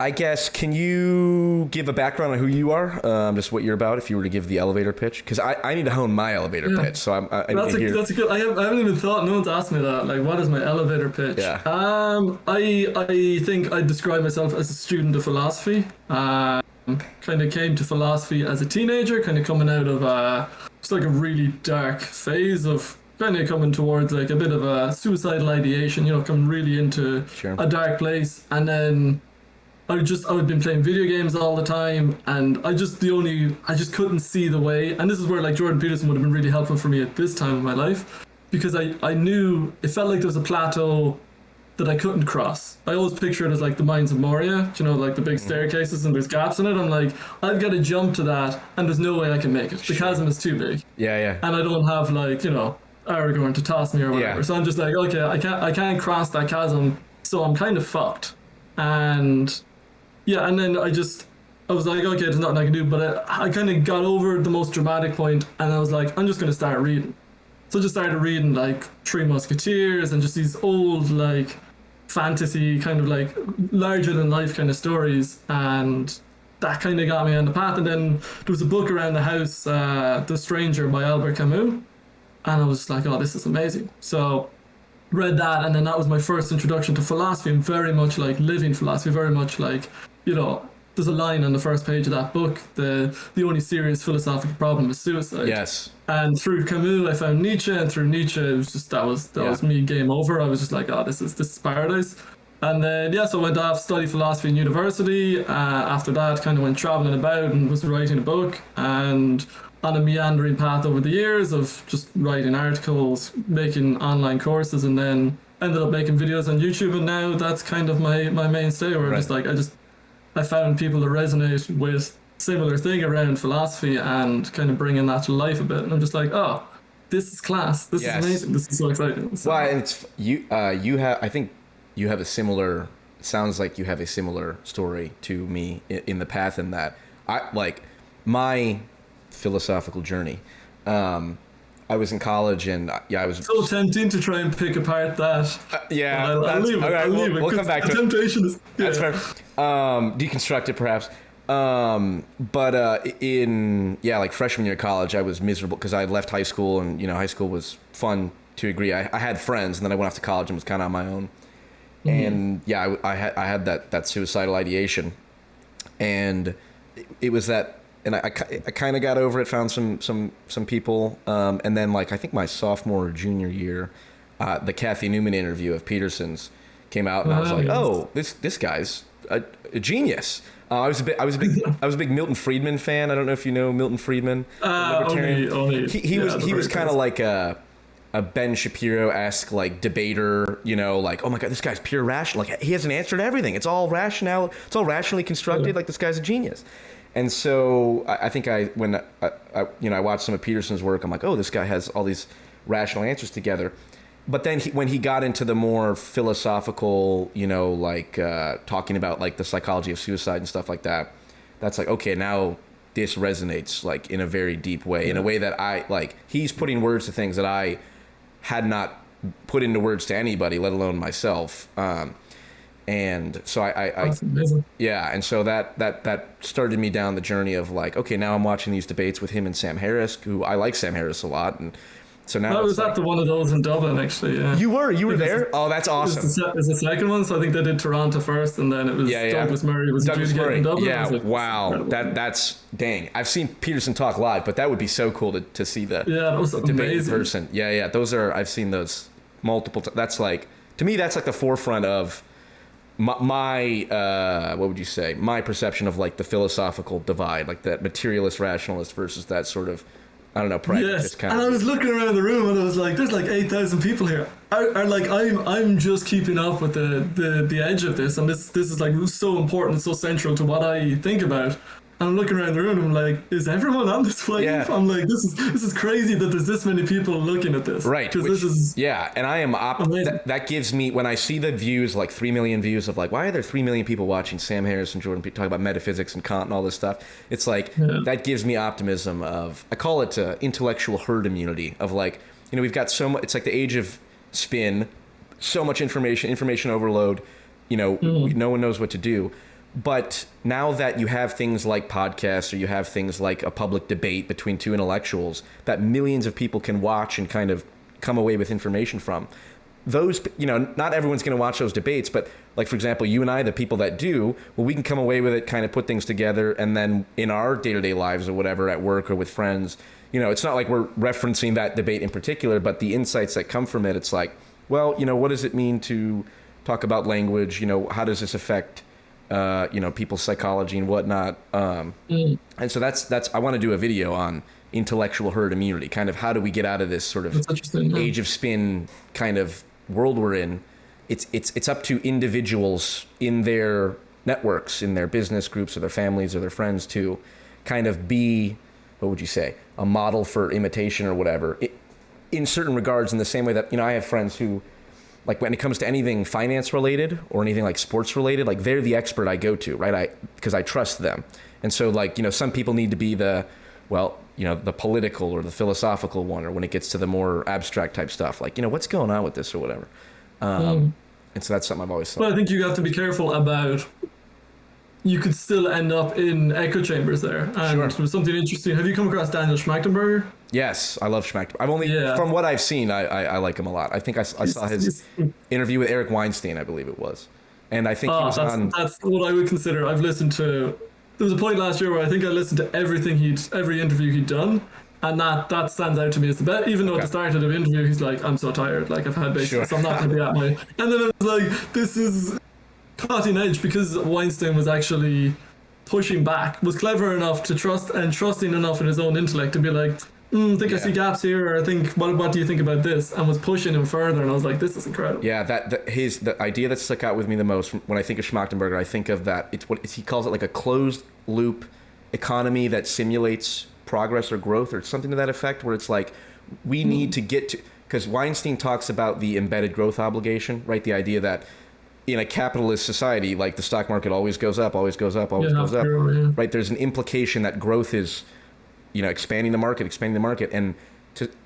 I guess, can you give a background on who you are? Just what you're about, if you were to give the elevator pitch? Because I need to hone my elevator pitch, so I need to hear. That's a good. I haven't even thought. No one's asked me that. Like, what is my elevator pitch? Yeah. I think I describe myself as a student of philosophy. Kind of came to philosophy as a teenager, kind of coming out of just like a really dark phase of kind of coming towards like a bit of a suicidal ideation. You know, coming really into a dark place, and then. I've been playing video games all the time, and I just couldn't see the way. And this is where like Jordan Peterson would have been really helpful for me at this time of my life, because I knew it felt like there was a plateau that I couldn't cross. I always picture it as like the Mines of Moria, you know, like the big staircases and there's gaps in it. I'm like, I've got to jump to that, and there's no way I can make it. The chasm is too big. Yeah. And I don't have like, you know, Aragorn to toss me or whatever. Yeah. So I'm just like, okay, I can't cross that chasm, so I'm kind of fucked. And yeah, and then I was like, okay, there's nothing I can do. But I kind of got over the most dramatic point, and I was like, I'm just going to start reading. So I just started reading like Three Musketeers and just these old like fantasy kind of like larger than life kind of stories, and that kind of got me on the path. And then there was a book around the house, The Stranger by Albert Camus, and I was like, oh, this is amazing. So read that, and then that was my first introduction to philosophy, and very much like living philosophy, very much like, you know, there's a line on the first page of that book, the only serious philosophical problem is suicide. Yes. And through Camus I found Nietzsche, and through Nietzsche it was just that was me, game over. I was just like, oh, this is paradise. And then so I went off to study philosophy in university. After that, kind of went traveling about and was writing a book, and on a meandering path over the years of just writing articles, making online courses, and then ended up making videos on YouTube. And now that's kind of my mainstay, where I found people that resonate with similar thing around philosophy and kind of bringing that to life a bit. And I'm just like, oh, this is class. This is amazing. This is so exciting. So, well, and it's I think you have a similar, sounds like you have a similar story to me in the path, in that I like my philosophical journey. I was in college, and I was so tempting to try and pick apart that. I'll leave it. We'll come back to temptation is, that's fair. Deconstruct it perhaps. But in like freshman year of college, I was miserable because I had left high school, and you know, high school was fun to a degree. I had friends, and then I went off to college and was kind of on my own. And I had that suicidal ideation, and it was that. And I kind of got over it, found some people, and then like I think my sophomore or junior year, the Kathy Newman interview of Peterson's came out, and I was like, oh, this guy's a genius. I was a big Milton Friedman fan. I don't know if you know Milton Friedman, libertarian. Only, he was kind of like a Ben Shapiro-esque like debater, you know, like, oh my God, this guy's pure rational. Like, he has an answer to everything. It's all rational. It's all rationally constructed. Yeah. Like, this guy's a genius. And so I think when I watched some of Peterson's work, I'm like, oh, this guy has all these rational answers together. But then when he got into the more philosophical, you know, like talking about like the psychology of suicide and stuff like that, that's like, okay, now this resonates like in a very deep way, in a way that I like. He's putting words to things that I had not put into words to anybody, let alone myself. And so and so that started me down the journey of like, okay, now I'm watching these debates with him and Sam Harris, who I like Sam Harris a lot, and so now I was at the one of those in Dublin, actually. Yeah. You were there? Oh, that's awesome. It was the second one, so I think they did Toronto first, and then it was Douglas Murray was Douglas Murray in Dublin. Yeah, like, wow, that's dang. I've seen Peterson talk live, but that would be so cool to see the that was debate in person. Yeah, those are, I've seen those multiple times. That's like, to me, that's like the forefront of my what would you say, my perception of like the philosophical divide, like that materialist rationalist versus that sort of, I don't know, pragmatist kind of. And I was looking around the room, and I was like, there's like 8,000 people here. Like I'm just keeping up with the edge of this, and this is like so important, so central to what I think about. And I'm looking around the room, and I'm like, is everyone on this wave? Yeah. I'm like, this is crazy that there's this many people looking at this. Right. Because this is and I am that gives me, when I see the views, like 3 million views of like, why are there 3 million people watching Sam Harris and Jordan talk about metaphysics and Kant and all this stuff? It's like, that gives me optimism of, I call it intellectual herd immunity of like, you know, we've got so much, it's like the age of spin, so much information overload, you know, no one knows what to do. But now that you have things like podcasts, or you have things like a public debate between two intellectuals that millions of people can watch and kind of come away with information from, those, not everyone's going to watch those debates, but like, for example, you and I, the people that do, well, we can come away with it, kind of put things together, and then in our day-to-day lives or whatever, at work or with friends, it's not like we're referencing that debate in particular, but the insights that come from it, it's like, well, what does it mean to talk about language? How does this affect people's psychology and whatnot? And so that's I want to do a video on intellectual herd immunity, kind of how do we get out of this sort of age of spin kind of world we're in. It's up to individuals in their networks, in their business groups or their families or their friends to kind of be, what would you say, a model for imitation or whatever, in certain regards, in the same way that, I have friends who, like, when it comes to anything finance related or anything like sports related, like, they're the expert I go to, right? Because I trust them. And so, like, some people need to be the political or the philosophical one, or when it gets to the more abstract type stuff, like, what's going on with this or whatever. And so that's something I've always thought. Well, I think you have to be careful about, you could still end up in echo chambers there. And Sure. There was something interesting. Have you come across Daniel Schmachtenberger? Yes, I love Schmack. I've only, from what I've seen, I like him a lot. I think I saw his interview with Eric Weinstein, I believe it was. And I think he was on... That's what I would consider. I've listened to... There was a point last year where I think I listened to every interview he'd done, and that stands out to me as the best. Even though at the start of the interview he's like, I'm so tired, like, I've had basics, so I'm not going to be at my... And then I was like, this is cutting edge, because Weinstein was actually pushing back, was clever enough to trust and trusting enough in his own intellect to be like, I see gaps here, or I think, what do you think about this? And was pushing him further, and I was like, this is incredible. Yeah, the idea that stuck out with me the most when I think of Schmachtenberger, I think of that, it's what he calls it, like a closed loop economy that simulates progress or growth or something to that effect, where it's like, we need to get to, because Weinstein talks about the embedded growth obligation, right? The idea that in a capitalist society, like, the stock market always goes up, always goes up, always goes up, right? There's an implication that growth is, expanding the market, and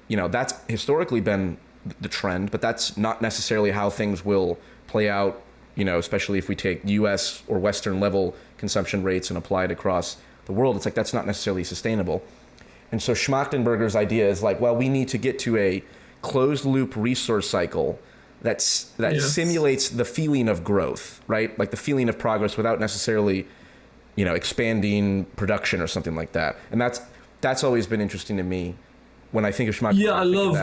that's historically been the trend, but that's not necessarily how things will play out, especially if we take US or Western level consumption rates and apply it across the world. It's like, that's not necessarily sustainable. And so Schmachtenberger's idea is like, well, we need to get to a closed loop resource cycle that simulates the feeling of growth, right? Like the feeling of progress without necessarily, expanding production or something like that. And that's always been interesting to me when I think of Schmachtenberger. Yeah, I love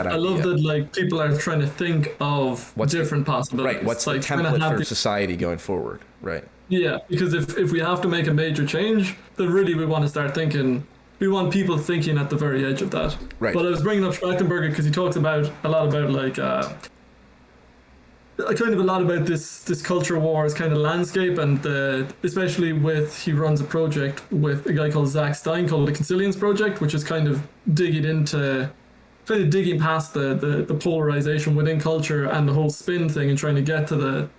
that, like, people are trying to think of different possibilities. Right, what's like, the template for society going forward, right? Yeah, because if we have to make a major change, then really we want to start thinking, we want people thinking at the very edge of that. Right. But I was bringing up Schmachtenberger because he talks a lot about like, kind of a lot about this culture wars kind of landscape, and especially he runs a project with a guy called Zach Stein called the Consilience Project, which is kind of digging past the polarization within culture and the whole spin thing, and trying to get to the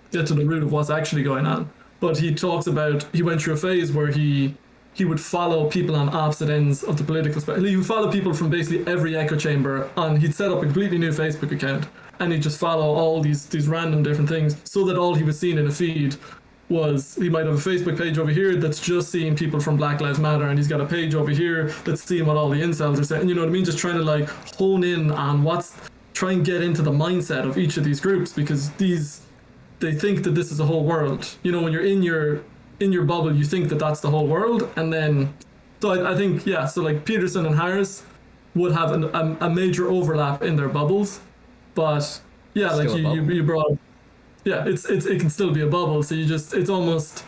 root of what's actually going on. But he talks about, he went through a phase where he would follow people on opposite ends of the political spectrum. He would follow people from basically every echo chamber, and he'd set up a completely new Facebook account, and he'd just follow all these random different things, so that all he was seeing in a feed was, he might have a Facebook page over here that's just seeing people from Black Lives Matter, and he's got a page over here that's seeing what all the incels are saying. You know what I mean? Just trying to, like, hone in on try and get into the mindset of each of these groups, because they think that this is the whole world. When you're in your bubble, you think that that's the whole world, and then, so I think, so like Peterson and Harris would have a major overlap in their bubbles, but like you brought up, it can still be a bubble, so it's almost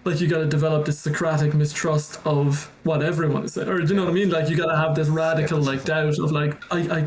like you got to develop this Socratic mistrust of what everyone is saying, or do you know what I mean? Like, you got to have this radical like doubt of like, I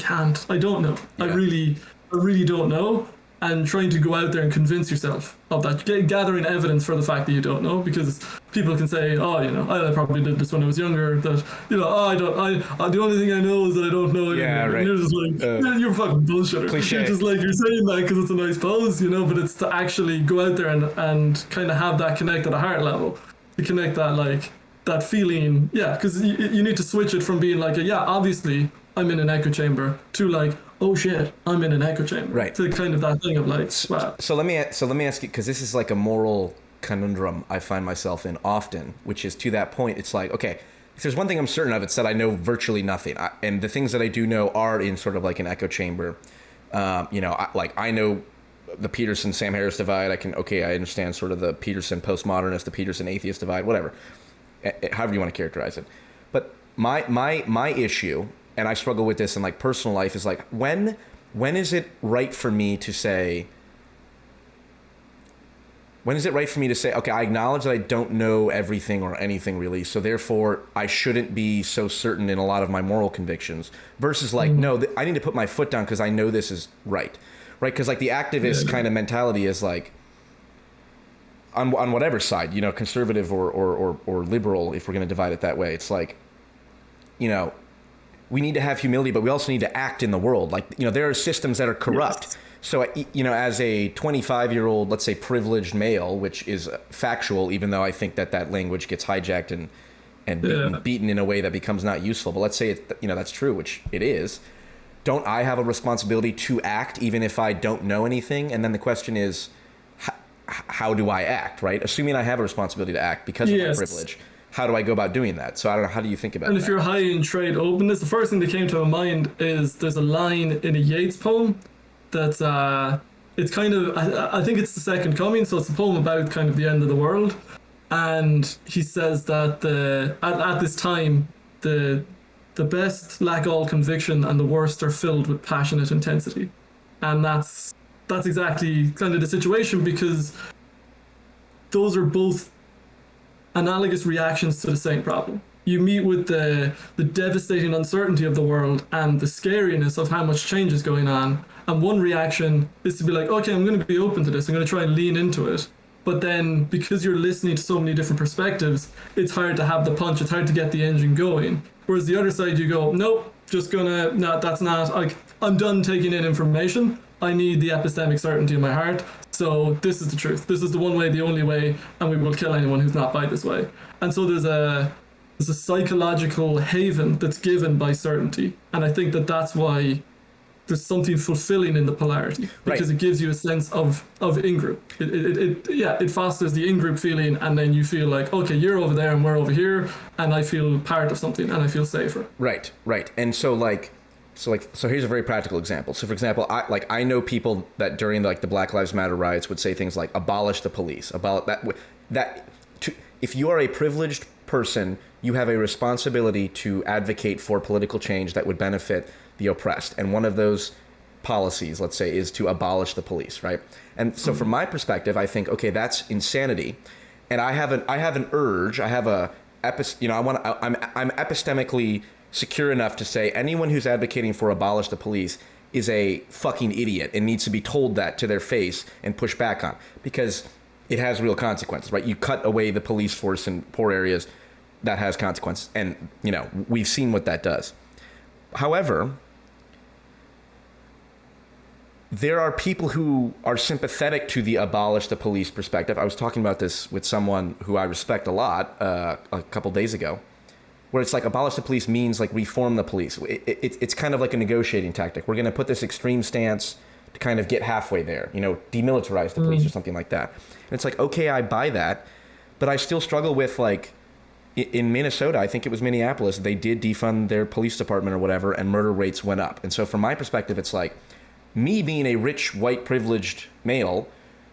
don't know, I really don't know. And trying to go out there and convince yourself of that, gathering evidence for the fact that you don't know, because people can say, I probably did this when I was younger, that, the only thing I know is that I don't know anything. Yeah, right. And you're just like, you're fucking bullshitter. Cliche. You're just like, you're saying that because it's a nice pose, but it's to actually go out there and kind of have that connect at a heart level, to connect that, like, that feeling, because you need to switch it from being like, obviously I'm in an echo chamber, to like, oh shit, I'm in an echo chamber. Right. To kind of that thing of like, wow. So let me ask you, because this is like a moral conundrum I find myself in often, which is to that point, it's like, okay, if there's one thing I'm certain of, it's that I know virtually nothing. And the things that I do know are in sort of like an echo chamber. I know the Peterson Sam Harris divide. I understand sort of the Peterson postmodernist, the Peterson atheist divide, whatever, however you want to characterize it. But my issue, and I struggle with this in like personal life, is like when is it right for me to say, okay, I acknowledge that I don't know everything or anything really, so therefore I shouldn't be so certain in a lot of my moral convictions, versus like, no, I need to put my foot down because I know this is right? Because like the activist kind of mentality is like, on whatever side, conservative or liberal, if we're going to divide it that way, it's like, we need to have humility, but we also need to act in the world. Like, there are systems that are corrupt. Yes. So, as a 25-year-old, let's say, privileged male, which is factual, even though I think that language gets hijacked and beaten in a way that becomes not useful. But let's say, that's true, which it is. Don't I have a responsibility to act even if I don't know anything? And then the question is, how do I act, right? Assuming I have a responsibility to act because of my privilege. How do I go about doing that? So I don't know. How do you think about that? And if you're high in trade openness, the first thing that came to my mind is there's a line in a Yeats poem that's it's kind of, I think it's the Second Coming, so it's a poem about kind of the end of the world. And he says that at this time the best lack all conviction and the worst are filled with passionate intensity. And that's exactly kind of the situation, because those are both analogous reactions to the same problem. You meet with the devastating uncertainty of the world and the scariness of how much change is going on. And one reaction is to be like, okay, I'm going to be open to this. I'm going to try and lean into it. But then because you're listening to so many different perspectives, it's hard to have the punch. It's hard to get the engine going. Whereas the other side, you go, nope, that's not, I'm done taking in information. I need the epistemic certainty in my heart. So this is the truth. This is the one way, the only way, and we will kill anyone who's not by this way. And so there's a psychological haven that's given by certainty. And I think that's why there's something fulfilling in the polarity, because it gives you a sense of in-group. It fosters the in-group feeling, and then you feel like, okay, you're over there and we're over here, and I feel part of something and I feel safer. Right. And so here's a very practical example. So for example, I know people that during the Black Lives Matter riots would say things like abolish the police, if you are a privileged person, you have a responsibility to advocate for political change that would benefit the oppressed. And one of those policies, let's say, is to abolish the police, right? And so from my perspective, I think, okay, that's insanity. And I have an urge, I'm epistemically secure enough to say anyone who's advocating for abolish the police is a fucking idiot and needs to be told that to their face and pushed back on, because it has real consequences, right? You cut away the police force in poor areas, that has consequences. And, we've seen what that does. However, there are people who are sympathetic to the abolish the police perspective. I was talking about this with someone who I respect a lot a couple days ago, where it's like abolish the police means like reform the police. It's kind of like a negotiating tactic. We're going to put this extreme stance to kind of get halfway there, demilitarize the police or something like that. And it's like, okay, I buy that, but I still struggle with in Minnesota, I think it was Minneapolis, they did defund their police department or whatever, and murder rates went up. And so from my perspective, it's like, me being a rich, white, privileged male,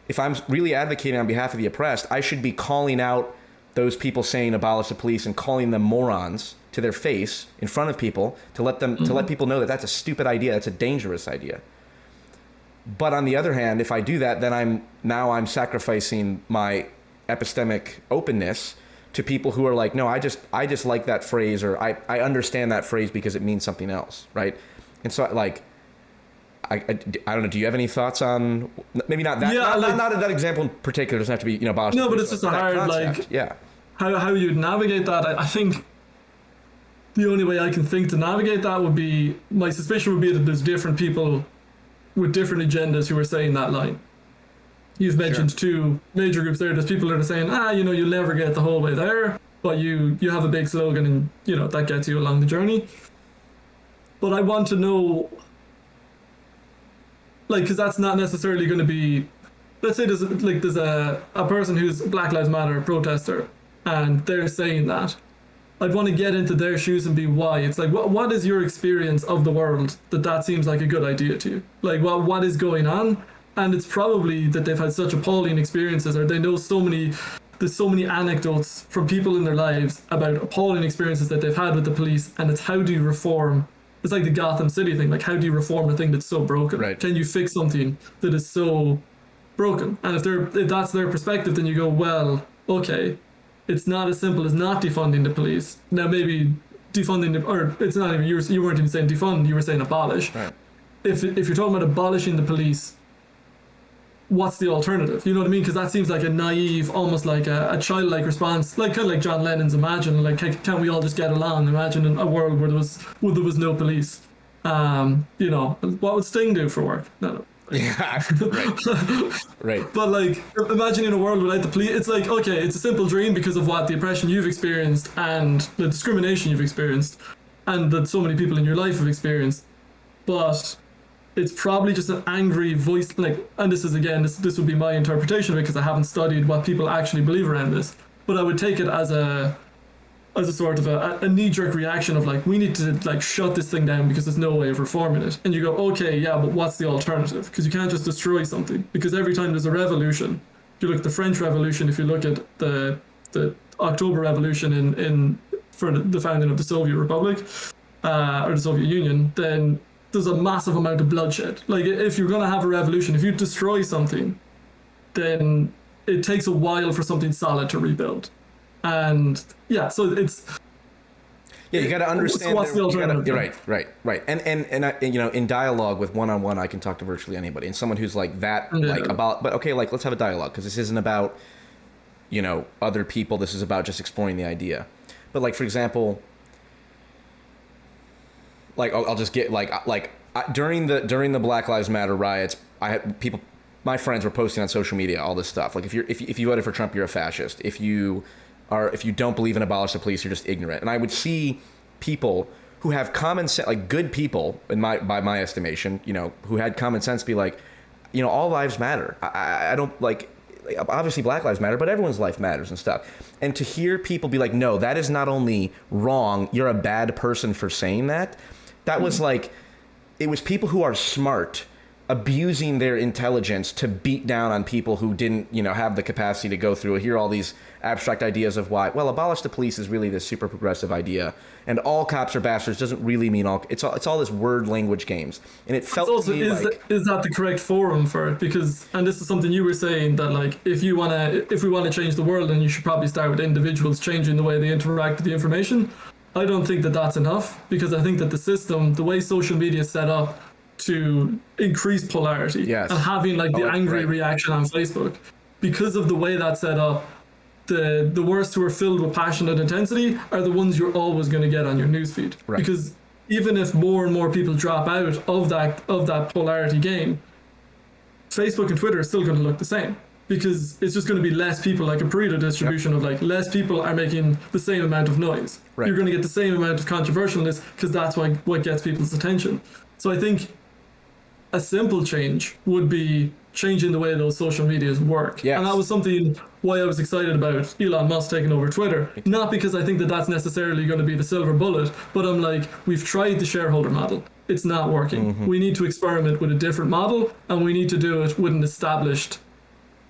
if I'm really advocating on behalf of the oppressed, I should be calling out those people saying abolish the police and calling them morons to their face in front of people to let people know that that's a stupid idea, that's a dangerous idea. But on the other hand, if I do that, then I'm sacrificing my epistemic openness to people who are like, no, I just like that phrase, or I understand that phrase because it means something else, right? And so I don't know. Do you have any thoughts on maybe not that? Yeah, not that example in particular. It doesn't have to be abolish. No, but it's just a hard concept. How you'd navigate that. I think the only way I can think to navigate that would be, my suspicion would be that there's different people with different agendas who are saying that line. You've mentioned two major groups there. There's people that are saying, you'll never get the whole way there, but you have a big slogan and that gets you along the journey. But I want to know, because that's not necessarily going to be let's say there's a person who's a Black Lives Matter protester, and they're saying that. I'd want to get into their shoes and be why. It's like, what is your experience of the world that seems like a good idea to you? Like, what is going on? And it's probably that they've had such appalling experiences, or they know there's so many anecdotes from people in their lives about appalling experiences that they've had with the police, and it's how do you reform? It's like the Gotham City thing. Like, how do you reform a thing that's so broken? Right. Can you fix something that is so broken? And if that's their perspective, then you go, well, okay, it's not as simple as not defunding the police. Now maybe defunding or it's not even, you weren't even saying defund, you were saying abolish. Right. If you're talking about abolishing the police, what's the alternative? You know what I mean? Because that seems like a naive, almost like a childlike response, like kind of like John Lennon's Imagine, like can't we all just get along? Imagine a world where there was no police. You know, what would Sting do for work? No. Yeah, right. But like, imagining a world without the police, it's like, okay, it's a simple dream because of what the oppression you've experienced and the discrimination you've experienced and that so many people in your life have experienced. But it's probably just an angry voice, like, and this is again, this would be my interpretation of it because I haven't studied what people actually believe around this. But I would take it as a sort of a knee-jerk reaction of like, we need to like shut this thing down because there's no way of reforming it. And you go, okay, yeah, but what's the alternative? Because you can't just destroy something. Because every time there's a revolution, if you look at the French Revolution, if you look at the October Revolution in for the founding of the Soviet Republic or the Soviet Union, then there's a massive amount of bloodshed. Like, if you're going to have a revolution, if you destroy something, then it takes a while for something solid to rebuild. And yeah, so it's you got to understand. So what's the alternative? Right. And I, you know, in dialogue with one-on-one, I can talk to virtually anybody. And someone who's like that, like about, but okay, like let's have a dialogue because this isn't about, you know, other people. This is about just exploring the idea. But like, for example, like I'll just get during the Black Lives Matter riots, I had people, my friends were posting on social media all this stuff. Like, if you voted for Trump, you're a fascist. If you don't believe in abolish the police, you're just ignorant. And I would see people who have common sense, like good people by my estimation, you know, who had common sense, be like, you know, all lives matter. I don't like, obviously Black Lives Matter, but everyone's life matters and stuff. And to hear people be like, no, that is not only wrong, you're a bad person for saying that. That was like, it was people who are smart abusing their intelligence to beat down on people who didn't, you know, have the capacity to go through and hear all these abstract ideas of why, well, abolish the police is really this super progressive idea, and all cops are bastards doesn't really mean all. It's all this word language games, and it felt also, to me is that the correct forum for it? Because, and this is something you were saying, that like if we want to change the world, then you should probably start with individuals changing the way they interact with the information. I don't think that that's enough, because I think that the system, the way social media is set up to increase polarity and having like the angry reaction on Facebook, because of the way that's set up, the worst who are filled with passionate intensity are the ones you're always going to get on your newsfeed. Right. Because even if more and more people drop out of that polarity game, Facebook and Twitter are still going to look the same, because it's just going to be less people, like a Pareto distribution of like less people are making the same amount of noise. Right. You're going to get the same amount of controversialness because that's what gets people's attention. So I think a simple change would be changing the way those social medias work. Yes. And that was something why I was excited about Elon Musk taking over Twitter. Not because I think that that's necessarily going to be the silver bullet, but I'm like, we've tried the shareholder model. It's not working. Mm-hmm. We need to experiment with a different model, and we need to do it with an established,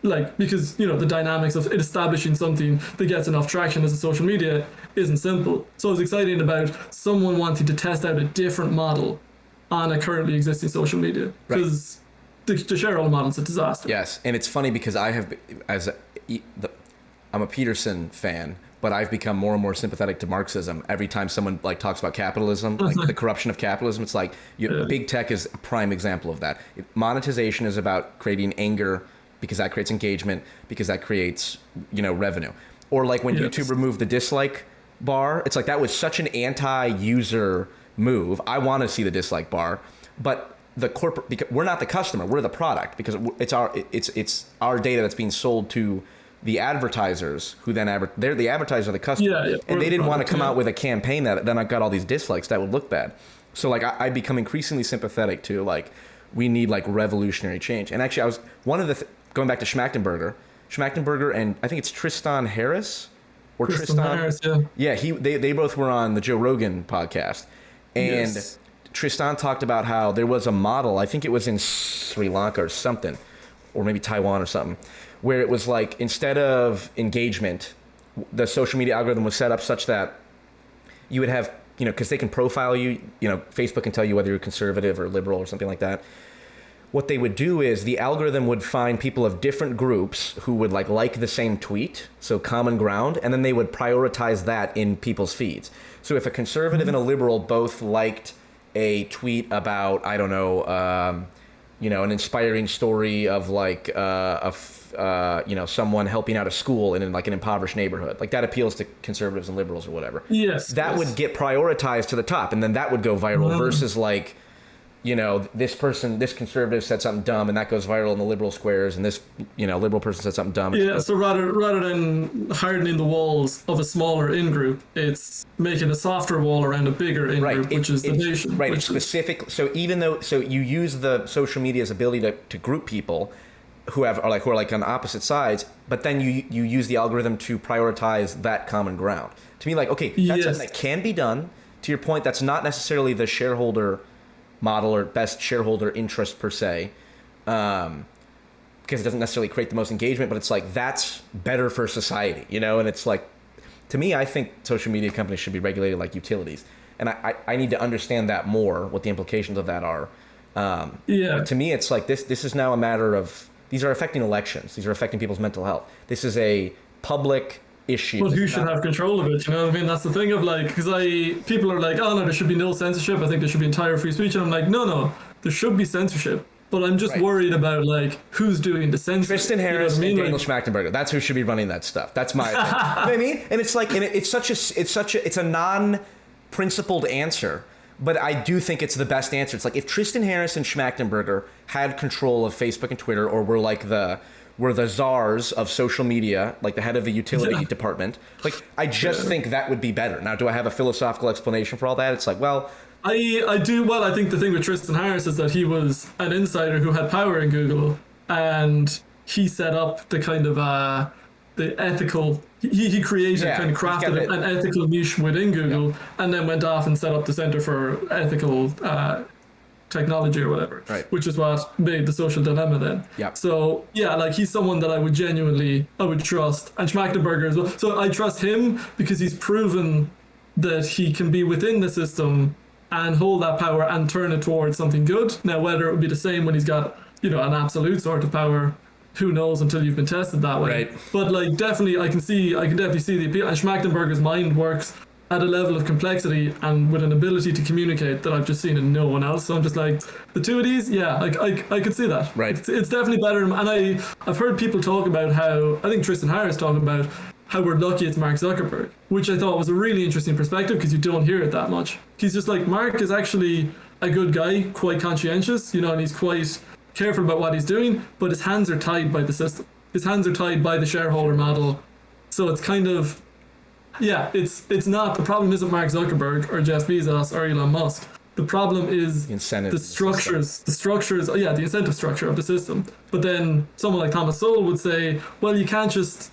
like, because, you know, the dynamics of it establishing something that gets enough traction as a social media isn't simple. So I was excited about someone wanting to test out a different model on a currently existing social media, because the shareholder model is a disaster. Yes, and it's funny because I have, I'm a Peterson fan, but I've become more and more sympathetic to Marxism every time someone like talks about capitalism, like the corruption of capitalism. It's like big tech is a prime example of that. Monetization is about creating anger because that creates engagement, because that creates, you know, revenue. Or like when YouTube removed the dislike bar, it's like that was such an anti-user move. I want to see the dislike bar, but the corporate, because we're not the customer, we're the product, because it's our data that's being sold to the advertisers, who then they're the advertiser, the customer, and they didn't want to come out with a campaign that then I got all these dislikes. That would look bad. So like I become increasingly sympathetic to like, we need like revolutionary change. And actually, I was one of the going back to Schmachtenberger, and I think it's Tristan Harris or Tristan Harris, yeah. They both were on the Joe Rogan podcast, and Yes. Tristan talked about how there was a model, I think it was in Sri Lanka or something, or maybe Taiwan or something, where it was like, instead of engagement, the social media algorithm was set up such that you would have, because they can profile you, Facebook can tell you whether you're conservative or liberal or something like that. What they would do is the algorithm would find people of different groups who would like the same tweet, so common ground, and then they would prioritize that in people's feeds. So if a conservative and a liberal both liked a tweet about, I don't know, an inspiring story of someone helping out a school in like an impoverished neighborhood, like that appeals to conservatives and liberals or whatever. Yes. That would get prioritized to the top, and then that would go viral versus like, this conservative said something dumb and that goes viral in the liberal squares, and this, liberal person said something dumb. Yeah, so rather than hardening the walls of a smaller in-group, it's making a softer wall around a bigger in-group, which is the nation. Right, it's specific. So you use the social media's ability to group people who are on opposite sides, but then you use the algorithm to prioritize that common ground. To me, that's something that can be done. To your point, that's not necessarily the shareholder model or best shareholder interest per se, because it doesn't necessarily create the most engagement, but it's like, that's better for society, and it's like, to me, I think social media companies should be regulated like utilities, and I need to understand that more, what the implications of that are. But to me, it's like, this is now a matter of, these are affecting elections, these are affecting people's mental health, this is a public issue. But who should have control of it? You know what I mean? That's the thing of because people are like, oh no, there should be no censorship. I think there should be entire free speech. And I'm like, no, there should be censorship. But I'm just worried about who's doing the censorship. Tristan Harris and Daniel Schmachtenberger. That's who should be running that stuff. That's my opinion. You know what I mean? And it's like, it's a non-principled answer. But I do think it's the best answer. It's like, if Tristan Harris and Schmachtenberger had control of Facebook and Twitter, or were the czars of social media, like the head of the utility department, I just think that would be better. Now, do I have a philosophical explanation for all that? It's like, well, I do. Well, I think the thing with Tristan Harris is that he was an insider who had power in Google, and he set up the kind of the ethical. He created, kind of crafted an ethical niche within Google, and then went off and set up the Center for Ethical Technology or whatever, which is what made the Social Dilemma then. So he's someone that I would trust, and Schmachtenberger as well. So I trust him because he's proven that he can be within the system and hold that power and turn it towards something good. Now, whether it would be the same when he's got an absolute sort of power, who knows until you've been tested that way. But definitely, I can definitely see the appeal. And Schmachtenberger's mind works at a level of complexity and with an ability to communicate that I've just seen in no one else. So I'm just like, the two of these, I could see that. It's definitely better. And I've heard people talk about how, I think Tristan Harris talking about how we're lucky it's Mark Zuckerberg, which I thought was a really interesting perspective because you don't hear it that much. He's just like, Mark is actually a good guy, quite conscientious, and he's quite careful about what he's doing, but his hands are tied by the system. His hands are tied by the shareholder model. So it's kind of, it's not, the problem isn't Mark Zuckerberg or Jeff Bezos or Elon Musk. The problem is the incentive structures, the incentive structure of the system. But then someone like Thomas Sowell would say, well, you can't just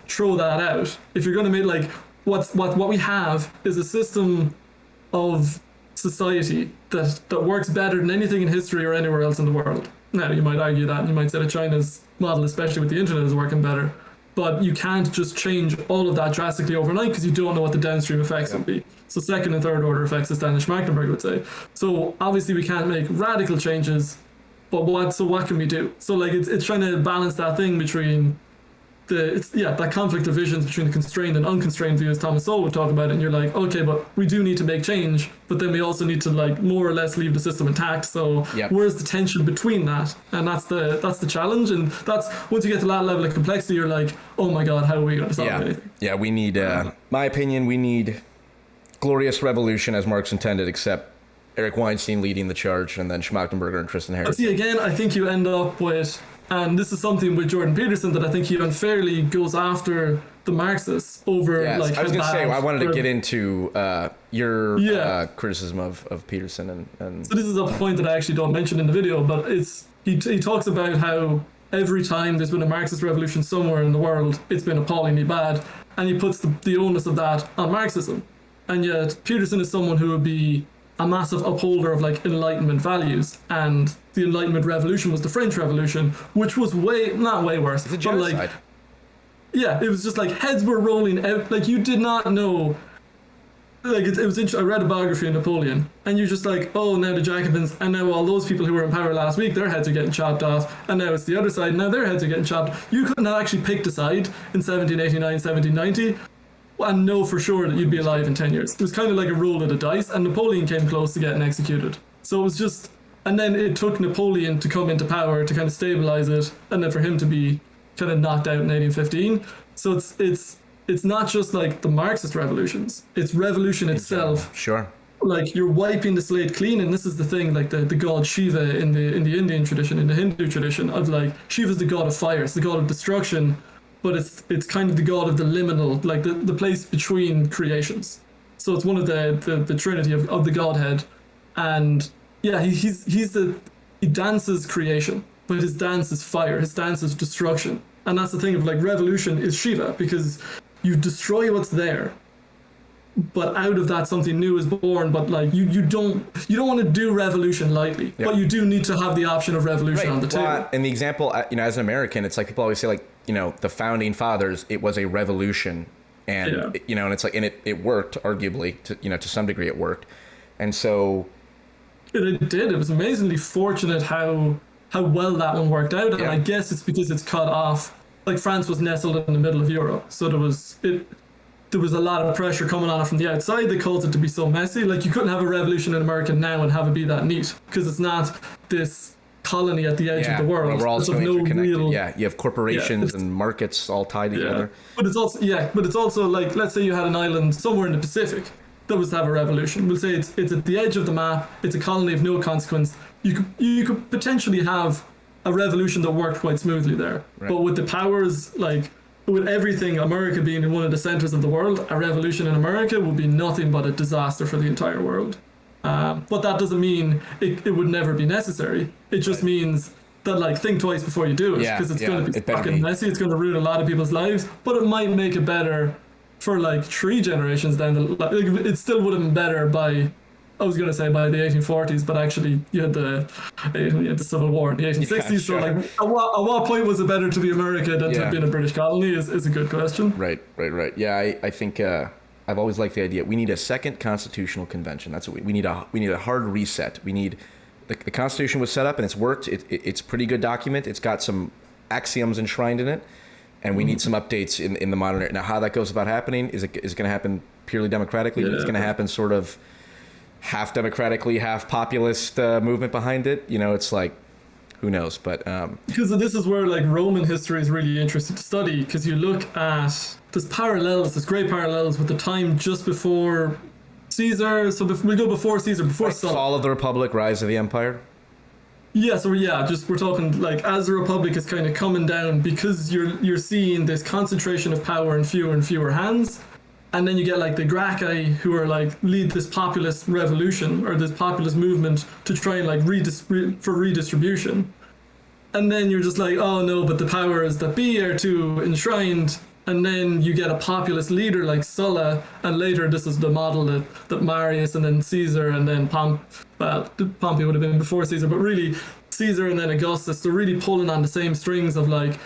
throw that out. If you're going to make what we have is a system of society that works better than anything in history or anywhere else in the world. Now, you might argue that, and you might say that China's model, especially with the internet, is working better. But you can't just change all of that drastically overnight because you don't know what the downstream effects will be. So second and third order effects, as Daniel Schmachtenberger would say. So obviously we can't make radical changes, but what can we do? So it's trying to balance that thing between that conflict of visions between the constrained and unconstrained view, as Thomas Sowell would talk about it, and you're like, okay, but we do need to make change, but then we also need to more or less leave the system intact. So where's the tension between that? And that's the challenge. And that's, once you get to that level of complexity, you're like, oh my God, how are we going to solve anything? Yeah, we need, my opinion, we need glorious revolution as Marx intended, except Eric Weinstein leading the charge, and then Schmachtenberger and Tristan Harris. See, again, I think you end up with, and this is something with Jordan Peterson that I think he unfairly goes after the Marxists over I was going to say, I wanted to get into your criticism of Peterson and so this is a point that I actually don't mention in the video, but he talks about how every time there's been a Marxist revolution somewhere in the world, it's been appallingly bad, and he puts the onus of that on Marxism. And yet Peterson is someone who would be a massive upholder of like Enlightenment values, and the Enlightenment revolution was the French Revolution, which was not way worse, It's a genocide. but like, yeah, it was just like heads were rolling out, like you did not know. Like it was interesting. I read a biography of Napoleon, and you're just like, oh, now the Jacobins, and now all those people who were in power last week, their heads are getting chopped off, and now it's the other side, now their heads are getting chopped. You couldn't have actually picked a side in 1789, 1790, and know for sure that you'd be alive in 10 years. It was kind of like a roll of the dice, and Napoleon came close to getting executed. So it was just, and then it took Napoleon to come into power to kind of stabilize it, and then for him to be kind of knocked out in 1815. So it's not just like the Marxist revolutions, it's revolution itself. Sure. Like you're wiping the slate clean, and this is the thing, like the god Shiva in the Indian tradition, in the Hindu tradition, of like Shiva's the god of fire, it's the god of destruction, but it's kind of the god of the liminal, like the place between creations. So it's one of the trinity of the godhead, and yeah, he dances creation, but his dance is fire, his dance is destruction. And that's the thing of like revolution is Shiva, because you destroy what's there, but out of that something new is born. But like you don't want to do revolution lightly, but you do need to have the option of revolution on the table. And the example, as an American, it's like people always say, like, the founding fathers, it was a revolution, and and it's like, and it worked, arguably, to some degree it worked, and so it did. It was amazingly fortunate how well that one worked out, and I guess it's because it's cut off. Like France was nestled in the middle of Europe, so there was a lot of pressure coming on it from the outside that caused it to be so messy. Like you couldn't have a revolution in America now and have it be that neat, because it's not this colony at the edge of the world. We're all so interconnected. You have corporations and markets all tied together. But it's also like, let's say you had an island somewhere in the Pacific that was to have a revolution. We'll say it's at the edge of the map. It's a colony of no consequence. You could potentially have a revolution that worked quite smoothly there. Right. But with the powers, like with everything, America being in one of the centers of the world, a revolution in America would be nothing but a disaster for the entire world. But that doesn't mean it would never be necessary. It just means that, like, think twice before you do it, because it's going to be fucking messy. It's going to ruin a lot of people's lives, but it might make it better for like 3 generations down the line. Like, it still would have been better by, I was going to say by the 1840s, but actually you had the Civil War in the 1860s. Yeah, sure. So like, at what point was it better to be America than to have been a British colony is a good question. Right. Yeah, I think I've always liked the idea. We need a second constitutional convention. That's what we need. We need a hard reset. We need the Constitution was set up and it's worked. It's a pretty good document. It's got some axioms enshrined in it, and we need some updates in the modern era. Now, how that goes about happening is it going to happen purely democratically? It's going to happen sort of half democratically, half populist movement behind it. It's like, who knows? But because this is where like Roman history is really interesting to study, because you look at there's great parallels with the time just before Caesar. So we go before Caesar, before Sulla. Fall of the Republic, rise of the Empire. Yeah, so we're talking like as the Republic is kind of coming down, because you're seeing this concentration of power in fewer and fewer hands. And then you get like the Gracchi, who are like lead this populist revolution or this populist movement to try and like for redistribution. And then you're just like, oh no, but the powers that be are too enshrined. And then you get a populist leader like Sulla, and later this is the model that Marius and then Caesar and then Pompey would have been before Caesar, but really Caesar and then Augustus, they're really pulling on the same strings of like,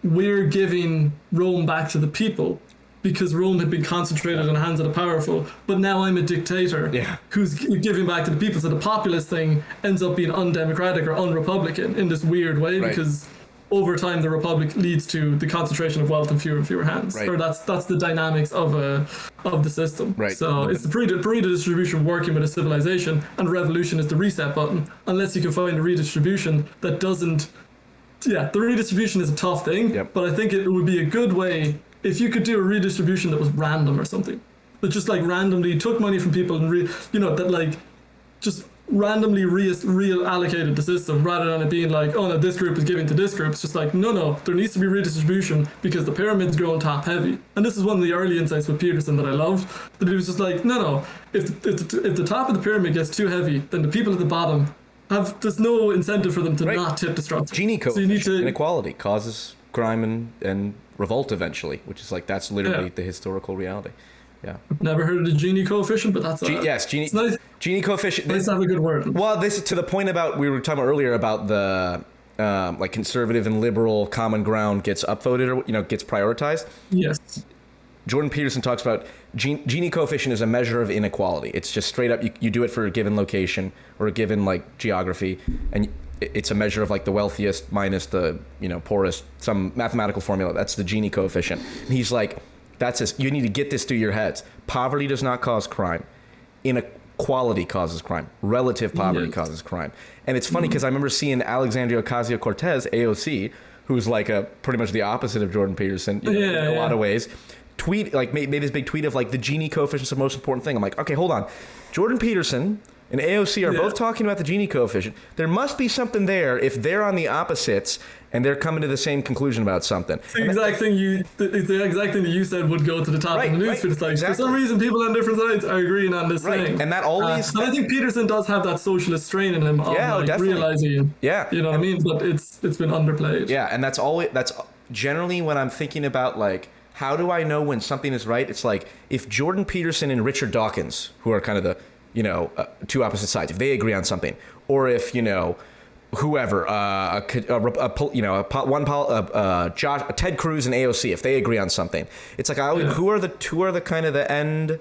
we're giving Rome back to the people, because Rome had been concentrated in the hands of the powerful, but now I'm a dictator who's giving back to the people. So the populist thing ends up being undemocratic or unrepublican in this weird way, because over time the republic leads to the concentration of wealth in fewer and fewer hands. Right. Or that's the dynamics of the system. Right. So it's the redistribution working with a civilization, and revolution is the reset button, unless you can find a redistribution that doesn't. Yeah, the redistribution is a tough thing, but I think it would be a good way if you could do a redistribution that was random or something, that just like randomly took money from people and that like just randomly reallocated the system, rather than it being like, oh no, this group is giving to this group. It's just like, no, there needs to be redistribution because the pyramid's growing top heavy. And this is one of the early insights with Peterson that I loved, that he was just like, no, if the top of the pyramid gets too heavy, then the people at the bottom there's no incentive for them to not tip the structure. Gini So you need coefficient, to, inequality causes crime and revolt eventually, which is like that's literally the historical reality. Yeah. never heard of the Gini coefficient, but that's Yes, it's nice. Gini coefficient. Nice to have a good word. Well, this is to the point about we were talking about earlier about the like conservative and liberal common ground gets upvoted or gets prioritized. Yes. Jordan Peterson talks about Gini coefficient is a measure of inequality. It's just straight up you do it for a given location or a given like geography, and it's a measure of like the wealthiest minus the poorest, some mathematical formula. That's the Gini coefficient. And he's like, you need to get this through your heads. Poverty does not cause crime. Inequality causes crime. Relative poverty causes crime. And it's funny because I remember seeing Alexandria Ocasio-Cortez, AOC, who's like pretty much the opposite of Jordan Peterson in a lot of ways, made this big tweet of like the Gini coefficient is the most important thing. I'm like, okay, hold on. Jordan Peterson and AOC are both talking about the Gini coefficient. There must be something there if they're on the opposites and they're coming to the same conclusion about something. It's the exact thing that you said would go to the top of the news feed. It's like, exactly. For some reason, people on different sides are agreeing on this thing. And that always... and I think Peterson does have that socialist strain in him of definitely. realizing, you know what I mean? But it's been underplayed. Yeah, and that's generally when I'm thinking about like, how do I know when something is right? It's like if Jordan Peterson and Richard Dawkins, who are kind of the two opposite sides, if they agree on something, or if whoever, Ted Cruz and AOC, if they agree on something, it's like who are the kind of the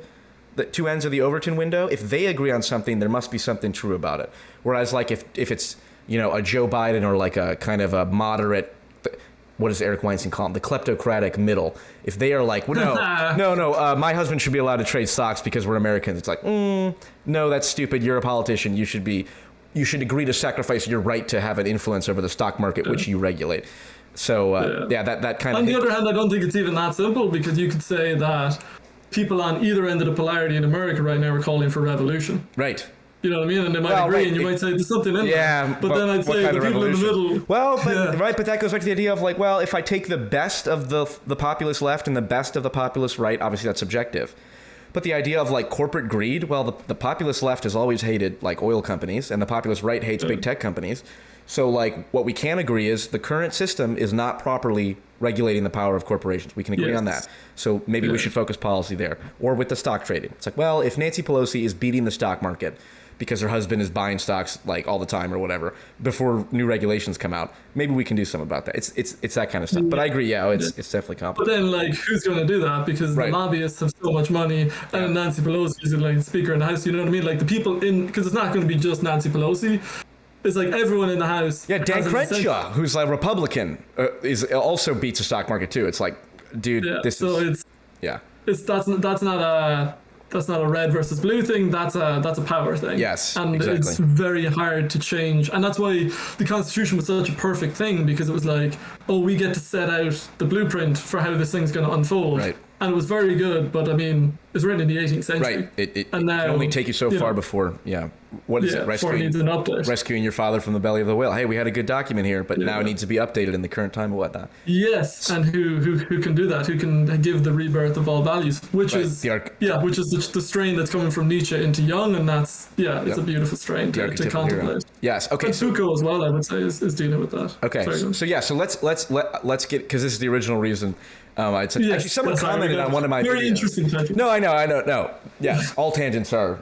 two ends of the Overton window? If they agree on something, there must be something true about it. Whereas like if it's a Joe Biden or like a kind of a moderate. What does Eric Weinstein call them? The kleptocratic middle. If they are like, well, no, my husband should be allowed to trade stocks because we're Americans. It's like, no, that's stupid. You're a politician. You should agree to sacrifice your right to have an influence over the stock market, which you regulate. So that kind of. On the other hand, I don't think it's even that simple because you could say that people on either end of the polarity in America right now are calling for revolution. Right. You know what I mean? And they might agree, and you might say there's something in there. But then I'd say the people in the middle. Well, but that goes back to the idea of like, well, if I take the best of the populist left and the best of the populist right, obviously that's subjective. But the idea of like corporate greed, well, the populist left has always hated like oil companies, and the populist right hates big tech companies. So like what we can agree is the current system is not properly regulating the power of corporations. We can agree on that. So maybe we should focus policy there. Or with the stock trading. It's like, well, if Nancy Pelosi is beating the stock market because her husband is buying stocks like all the time or whatever before new regulations come out, maybe we can do something about that. It's that kind of stuff. But I agree, it's definitely complicated. But then like who's going to do that? Because the lobbyists have so much money, and Nancy Pelosi is like Speaker in the House. You know what I mean? Like the people because it's not going to be just Nancy Pelosi. It's like everyone in the House. Yeah, Dan Crenshaw, who's like Republican, is also beats the stock market too. It's like, dude, that's not a red versus blue thing. That's a power thing. Yes, and exactly. It's very hard to change, and that's why the Constitution was such a perfect thing, because it was like, oh, we get to set out the blueprint for how this thing's going to unfold. Right. And it was very good, but I mean, it was written in the 18th century. Right. It can only take you so far before, what is it? Before it needs an update. Rescuing your father from the belly of the whale. Hey, we had a good document here, but now it needs to be updated in the current time and whatnot. Yes, and who can do that? Who can give the rebirth of all values? Which is the strain that's coming from Nietzsche into Jung, and that's it's a beautiful strain to contemplate. Hero. Yes. Okay. And Foucault as well, I would say, is dealing with that. Okay. So let's get, because this is the original reason. I'd say, actually, someone commented on one of my very videos. Interesting tangent. No, I know. No. Yes, all tangents are...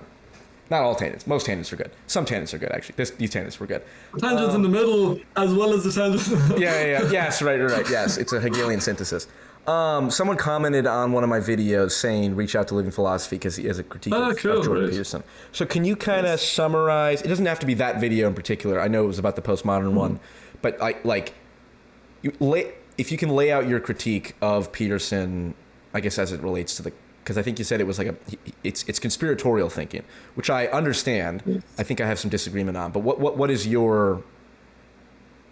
Not all tangents. Most tangents are good. Some tangents are good, actually. These tangents were good. Tangents in the middle, as well as the tangents. Yeah. Yes, right. Yes, it's a Hegelian synthesis. Someone commented on one of my videos saying, reach out to Living Philosophy, because he has a critique of Jordan Peterson. So can you kind of summarize... It doesn't have to be that video in particular. I know it was about the postmodern one. But if you can lay out your critique of Peterson, I guess as it relates to because I think you said it was like it's conspiratorial thinking, which I understand. Yes. I think I have some disagreement on, but what is your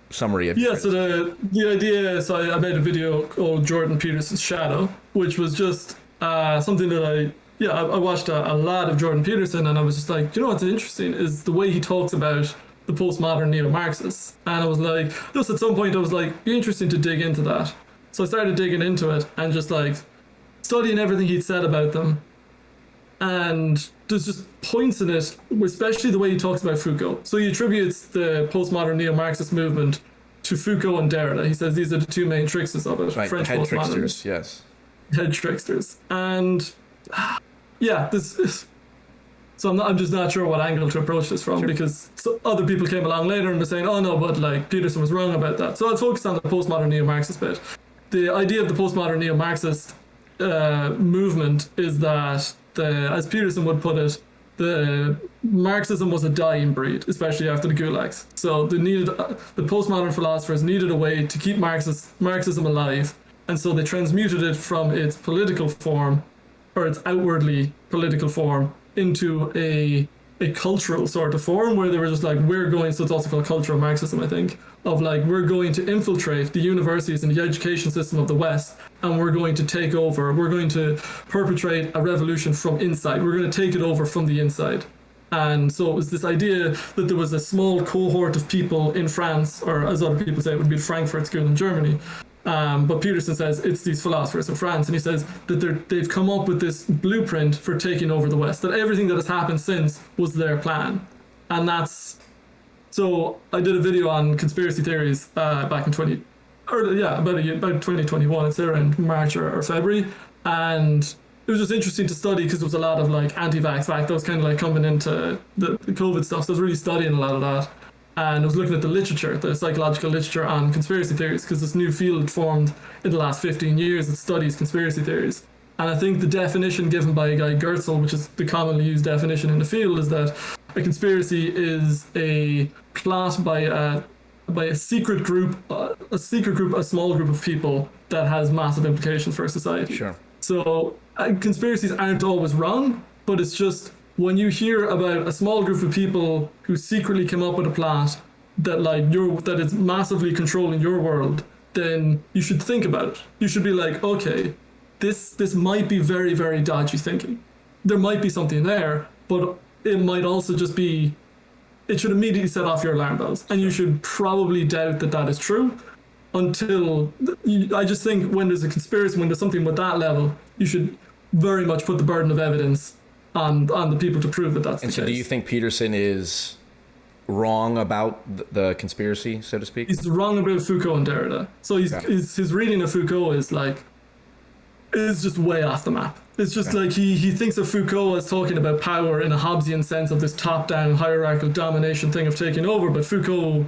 summary of? Yeah, so the idea. So I made a video called Jordan Peterson's Shadow, which was just something that I watched a lot of Jordan Peterson, and I was just like, you know what's interesting is the way he talks about the postmodern Neomarxists. And I was like, just at some point I was like, be interesting to dig into that. So I started digging into it and just like studying everything he'd said about them. And there's just points in it, especially the way he talks about Foucault. So he attributes the postmodern neo-Marxist movement to Foucault and Derrida. He says these are the two main tricksters of it. Right, French head postmodernists. tricksters, yes. Head tricksters. And yeah, this is... So I'm just not sure what angle to approach this from, because other people came along later and were saying, oh no, but like Peterson was wrong about that. So I'll focus on the postmodern neo-Marxist bit. The idea of the postmodern neo-Marxist movement is that, as Peterson would put it, the Marxism was a dying breed, especially after the gulags. So they needed, the postmodern philosophers needed a way to keep Marxism alive, and so they transmuted it from its political form, or its outwardly political form, into a cultural sort of form, where they were just like, we're going, so it's also called cultural Marxism, I think, of like, we're going to infiltrate the universities and the education system of the West, and we're going to take over, we're going to perpetrate a revolution from inside, we're going to take it over from the inside. And so it was this idea that there was a small cohort of people in France, or as other people say, it would be the Frankfurt School in Germany. But Peterson says it's these philosophers in France, and he says that they've come up with this blueprint for taking over the West, that everything that has happened since was their plan. And that's... So I did a video on conspiracy theories back in about 2021. It's around March or February, and it was just interesting to study, because there was a lot of like anti-vax fact that was kind of like coming into the COVID stuff, so I was really studying a lot of that. And I was looking at the literature, the psychological literature on conspiracy theories, because this new field formed in the last 15 years that studies conspiracy theories. And I think the definition given by a guy, Gertzel, which is the commonly used definition in the field, is that a conspiracy is a plot by a secret group, a small group of people that has massive implications for society. Sure. So conspiracies aren't always wrong, but it's just, when you hear about a small group of people who secretly came up with a plot that that is massively controlling your world, then you should think about it. You should be like, okay, this might be very, very dodgy thinking. There might be something there, but it might also just be, it should immediately set off your alarm bells, and you should probably doubt that that is true until, I just think when there's a conspiracy, when there's something with that level, you should very much put the burden of evidence on the people to prove that that's the case. And so do you think Peterson is wrong about the conspiracy, so to speak? He's wrong about Foucault and Derrida. So his reading of Foucault is just way off the map. It's just like he thinks of Foucault as talking about power in a Hobbesian sense of this top-down hierarchical domination thing of taking over, but Foucault,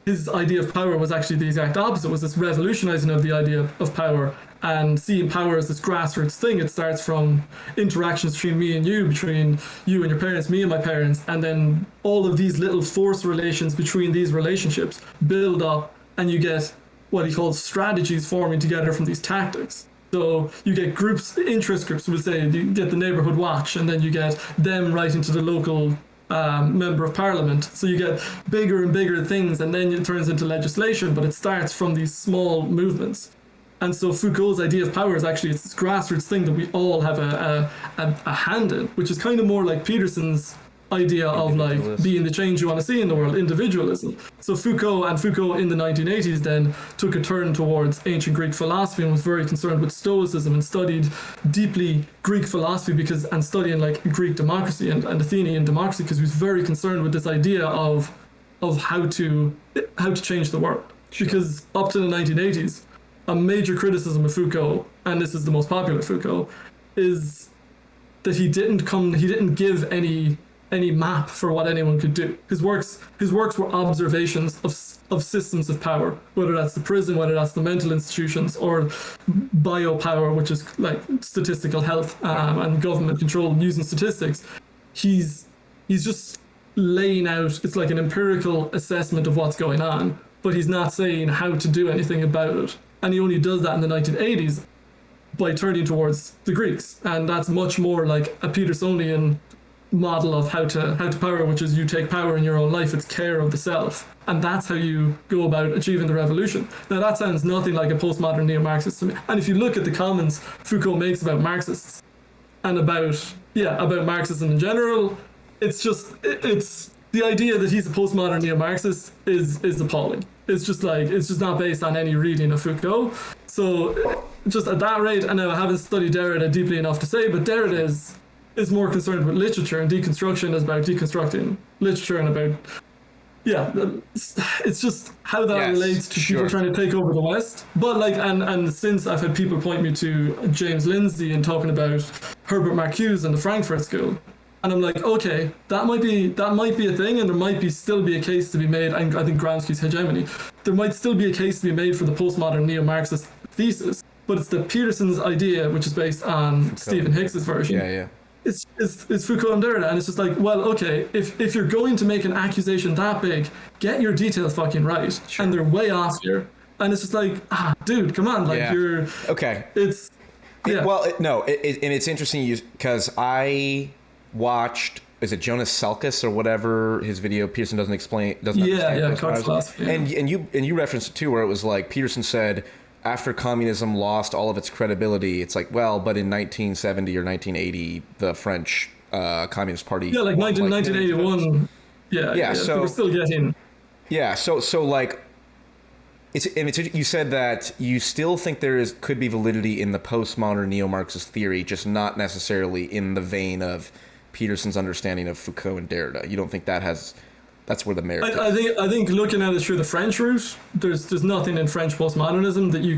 his idea of power was actually the exact opposite, was this revolutionizing of the idea of power and seeing power as this grassroots thing. It starts from interactions between me and you, between you and your parents, me and my parents, and then all of these little force relations between these relationships build up, and you get what he calls strategies forming together from these tactics. So you get groups, interest groups, we'll say, you get the neighborhood watch, and then you get them writing to the local member of parliament. So you get bigger and bigger things, and then it turns into legislation, but it starts from these small movements. And so Foucault's idea of power is actually, it's this grassroots thing that we all have a hand in, which is kind of more like Peterson's idea of like being the change you want to see in the world, individualism. So Foucault in the 1980s then took a turn towards ancient Greek philosophy and was very concerned with Stoicism and studied deeply Greek philosophy and studying like Greek democracy and Athenian democracy, because he was very concerned with this idea of how to change the world. Sure. Because up to the 1980s, a major criticism of Foucault, and this is the most popular Foucault, is that he didn't give any map for what anyone could do. His works were observations of systems of power, whether that's the prison, whether that's the mental institutions, or biopower, which is like statistical health and government control using statistics. He's just laying out, it's like an empirical assessment of what's going on, but he's not saying how to do anything about it. And he only does that in the 1980s by turning towards the Greeks. And that's much more like a Petersonian model of how to power, which is you take power in your own life, it's care of the self. And that's how you go about achieving the revolution. Now that sounds nothing like a postmodern neo-Marxist to me. And if you look at the comments Foucault makes about Marxists and about Marxism in general, it's the idea that he's a postmodern neo-Marxist is appalling. It's just not based on any reading of Foucault. So just at that rate, and now I haven't studied Derrida deeply enough to say, but Derrida is more concerned with literature, and deconstruction is about deconstructing literature and about, yeah, it's just how that relates to people trying to take over the West. But like, and since I've had people point me to James Lindsay and talking about Herbert Marcuse and the Frankfurt School, and I'm like, okay, that might be a thing, and there might still be a case to be made. And I think Gramsci's hegemony, there might still be a case to be made for the postmodern neo-Marxist thesis, but it's the Peterson's idea, which is based on Foucault. Stephen Hicks's version. Yeah. It's Foucault and Derrida, and it's just like, well, okay, if you're going to make an accusation that big, get your details fucking right, and they're way off here. And it's just like, dude, come on, like you're okay. It's and it's interesting because I watched, is it Jonas Salkus or whatever, his video Peterson doesn't understand philosophy. And you referenced it too, where it was like Peterson said after communism lost all of its credibility, it's like, well, but in 1970 or 1980 the French Communist Party 1981 so they were still getting so like it's you said that you still think could be validity in the postmodern neo-Marxist theory, just not necessarily in the vein of Peterson's understanding of Foucault and Derrida. You don't think that's where the merit is. I think looking at it through the French route, there's nothing in French postmodernism that you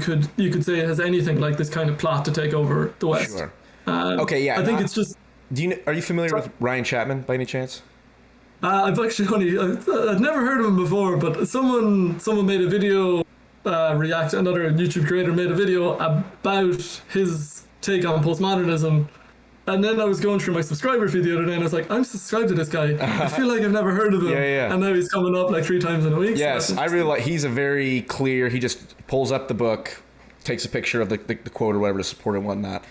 could say has anything like this kind of plot to take over the West. Sure. I think it's just. Are you familiar with Ryan Chapman by any chance? I've actually I've never heard of him before, but someone made a video. Another YouTube creator made a video about his take on postmodernism. And then I was going through my subscriber feed the other day, and I was like, I'm subscribed to this guy. I feel like I've never heard of him. And now he's coming up like 3 times in a week. Yes, so I really like. He's a very clear. He just pulls up the book, takes a picture of the quote or whatever to support it and whatnot.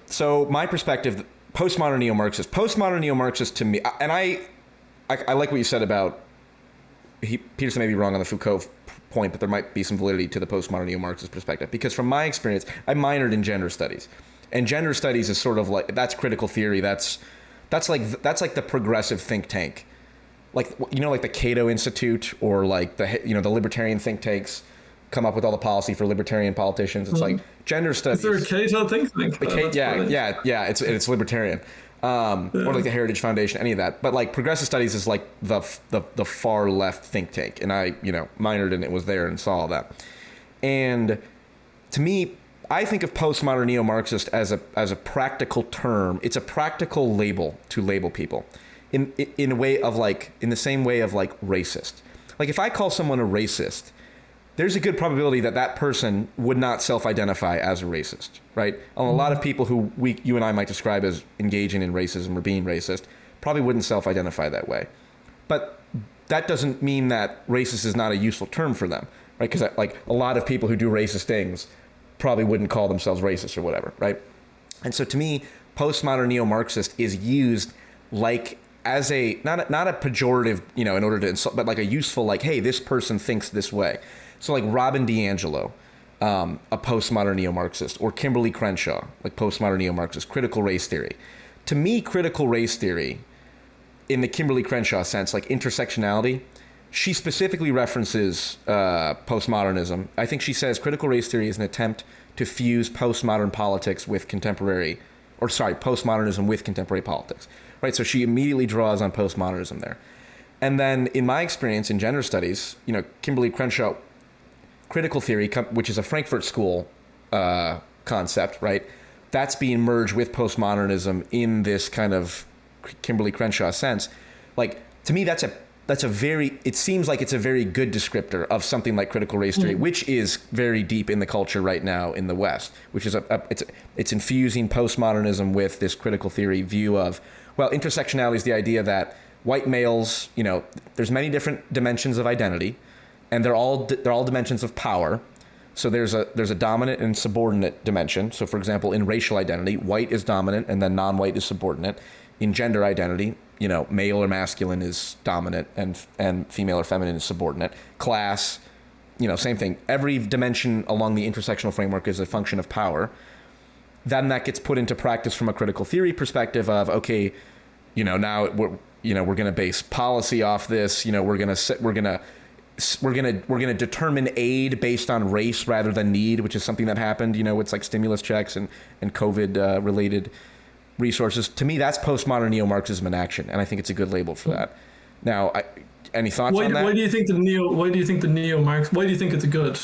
So my perspective, postmodern neo-Marxist to me, and I like what you said about Peterson may be wrong on the Foucault point, but there might be some validity to the postmodern neo-Marxist perspective, because from my experience, I minored in gender studies, and gender studies is sort of like, that's critical theory. That's like the progressive think tank, like, like the Cato Institute or like the libertarian think tanks come up with all the policy for libertarian politicians. It's like gender studies. Is there a Cato think tank? It's libertarian. Or like the Heritage Foundation, any of that. But like progressive studies is like the far left think tank, and I minored in it, was there and saw all that. And to me, I think of postmodern neo-Marxist as a practical term. It's a practical label to label people in a way of like, in the same way of like racist. Like if I call someone a racist, there's a good probability that person would not self-identify as a racist, right? A lot of people who you and I might describe as engaging in racism or being racist probably wouldn't self-identify that way. But that doesn't mean that racist is not a useful term for them, right? Because like a lot of people who do racist things probably wouldn't call themselves racist or whatever, right? And so to me, postmodern neo-Marxist is used like as a, not a pejorative, in order to insult, but like a useful, like, hey, this person thinks this way. So like Robin DiAngelo, a postmodern neo-Marxist, or Kimberly Crenshaw, like postmodern neo-Marxist, critical race theory. To me, critical race theory, in the Kimberly Crenshaw sense, like intersectionality, she specifically references postmodernism. I think she says critical race theory is an attempt to fuse postmodern politics with postmodernism with contemporary politics, right? So she immediately draws on postmodernism there. And then in my experience in gender studies, Kimberly Crenshaw, critical theory, which is a Frankfurt School concept, right? That's being merged with postmodernism in this kind of Kimberly Crenshaw sense. Like, to me, it seems like it's a very good descriptor of something like critical race theory, which is very deep in the culture right now in the West, which is it's infusing postmodernism with this critical theory view of, well, intersectionality is the idea that white males, there's many different dimensions of identity, and they're all dimensions of power. So there's a dominant and subordinate dimension. So for example, in racial identity, white is dominant and then non-white is subordinate. In gender identity, male or masculine is dominant and female or feminine is subordinate. Class, same thing. Every dimension along the intersectional framework is a function of power. Then that gets put into practice from a critical theory perspective of, okay, now we're going to base policy off this. We're going to we're gonna determine aid based on race rather than need, which is something that happened, with like stimulus checks and COVID related resources. To me, that's postmodern neo-Marxism in action, and I think it's a good label for that. Now, any thoughts on that? Why do you think the neo-Marx? Why do you think it's a good?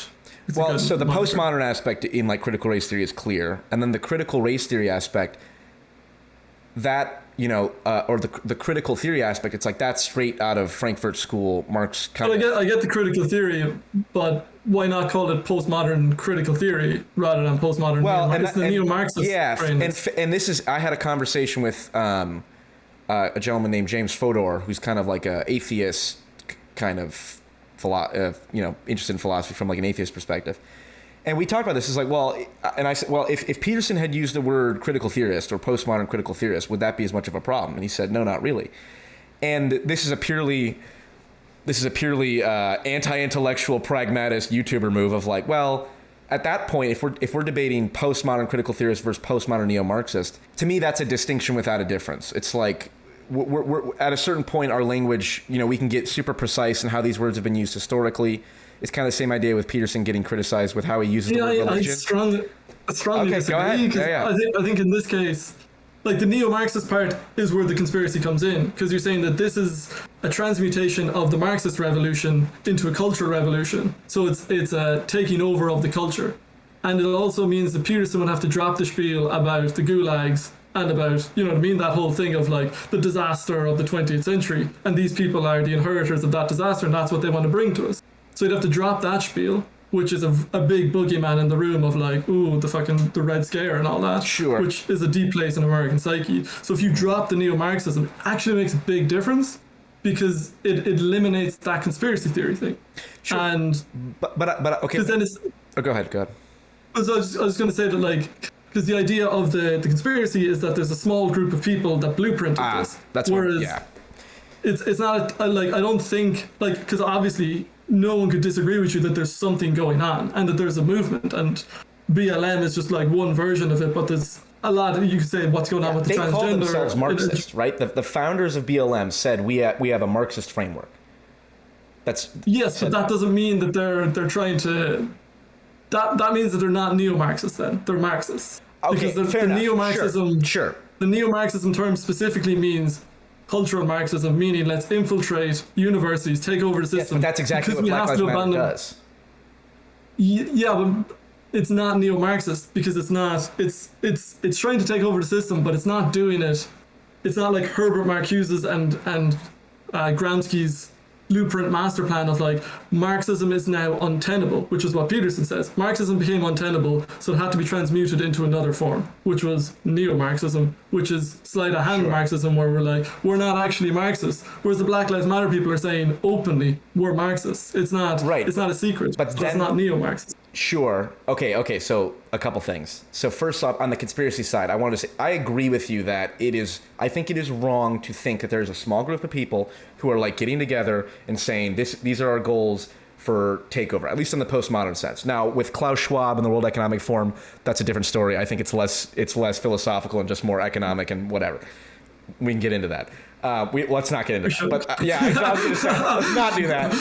So the postmodern aspect in like critical race theory is clear, and then the critical race theory aspect, that or the critical theory aspect, it's like that's straight out of Frankfurt School. Marx kind of. I get the critical theory, but why not call it postmodern critical theory rather than postmodern? Well, it's the neo-Marxist. Yeah, and this is, I had a conversation with a gentleman named James Fodor, who's kind of like a atheist, kind of interested in philosophy from like an atheist perspective. And we talked about this. It's like, and I said, if Peterson had used the word critical theorist or postmodern critical theorist, would that be as much of a problem? And he said, no, not really. And this is a purely anti-intellectual, pragmatist YouTuber move of like, well, at that point, if we're debating postmodern critical theorist versus postmodern neo-Marxist, to me, that's a distinction without a difference. It's like, we're at a certain point, our language, we can get super precise in how these words have been used historically. It's kind of the same idea with Peterson getting criticized with how he uses the word religion. I strongly disagree. I think in this case, like the neo-Marxist part is where the conspiracy comes in, because you're saying that this is a transmutation of the Marxist revolution into a cultural revolution. So it's a taking over of the culture. And it also means that Peterson would have to drop the spiel about the gulags and about, that whole thing of like the disaster of the 20th century. And these people are the inheritors of that disaster, and that's what they want to bring to us. So you'd have to drop that spiel, which is a big boogeyman in the room of like, ooh, the Red Scare and all that. Sure. Which is a deep place in American psyche. So if you drop the neo-Marxism, it actually makes a big difference, because it eliminates that conspiracy theory thing. Sure. And but okay. Then it's, go ahead. So I was going to say that, like, because the idea of the conspiracy is that there's a small group of people that blueprinted this. That's whereas it's not like, I don't think, like, because obviously no one could disagree with you that there's something going on and that there's a movement, and BLM is just like one version of it, but there's a lot you could say what's going on with the transgender. They call themselves Marxist, right? The founders of BLM said we have a Marxist framework. But that doesn't mean that they're trying to. That means that they're not neo-Marxists. Then they're Marxists. Okay, because the neo-Marxism. Sure. The neo-Marxism term specifically means cultural Marxism, meaning let's infiltrate universities, take over the system. Yes, but that's exactly what Black Lives Matter does. Yeah, but it's not neo-Marxist, because it's not. It's trying to take over the system, but it's not doing it. It's not like Herbert Marcuse's and Gramsci's blueprint master plan of like Marxism is now untenable, which is what Peterson says. Marxism became untenable, so it had to be transmuted into another form, which was neo-Marxism, which is sleight of hand Marxism, where we're like, we're not actually Marxists. Whereas the Black Lives Matter people are saying openly, we're Marxists. It's not right. It's not a secret, but it's not neo-Marxist. Sure. Okay. So a couple things. So first off, on the conspiracy side, I want to say I agree with you that I think it is wrong to think that there's a small group of people who are like getting together and saying these are our goals for takeover, at least in the postmodern sense. Now, with Klaus Schwab and the World Economic Forum, that's a different story. I think it's less philosophical and just more economic and whatever. We can get into that. Let's not get into that. But I was going to say, let's not do that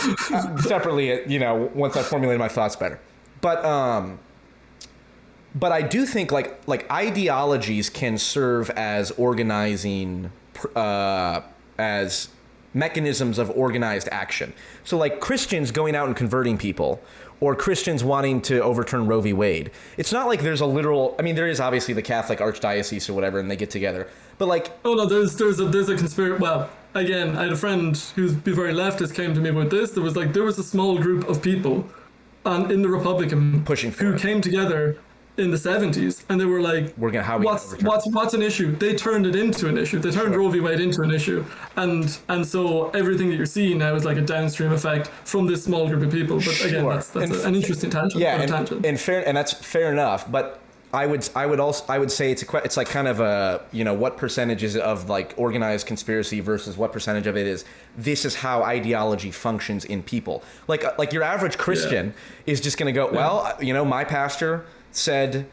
separately. Once I formulated my thoughts better. But I do think like ideologies can serve as organizing, as mechanisms of organized action. So like Christians going out and converting people, or Christians wanting to overturn Roe v. Wade. It's not like there's a literal. I mean, there is obviously the Catholic Archdiocese or whatever, and they get together. But like, oh no, there's a conspiracy. Well, again, I had a friend who's very leftist came to me about this. There was a small group of people in the Republican pushing for who came together in the 70s, and they were like, what's an issue? They turned it into an issue. They turned Roe v. Wade into an issue, and so everything that you're seeing now is like a downstream effect from this small group of people. But again, that's an interesting tangent. Yeah, and that's fair enough. But I would say it's like kind of a what percentage is of like organized conspiracy versus what percentage of it is this is how ideology functions in people. Like your average Christian is just going to go, well, my pastor said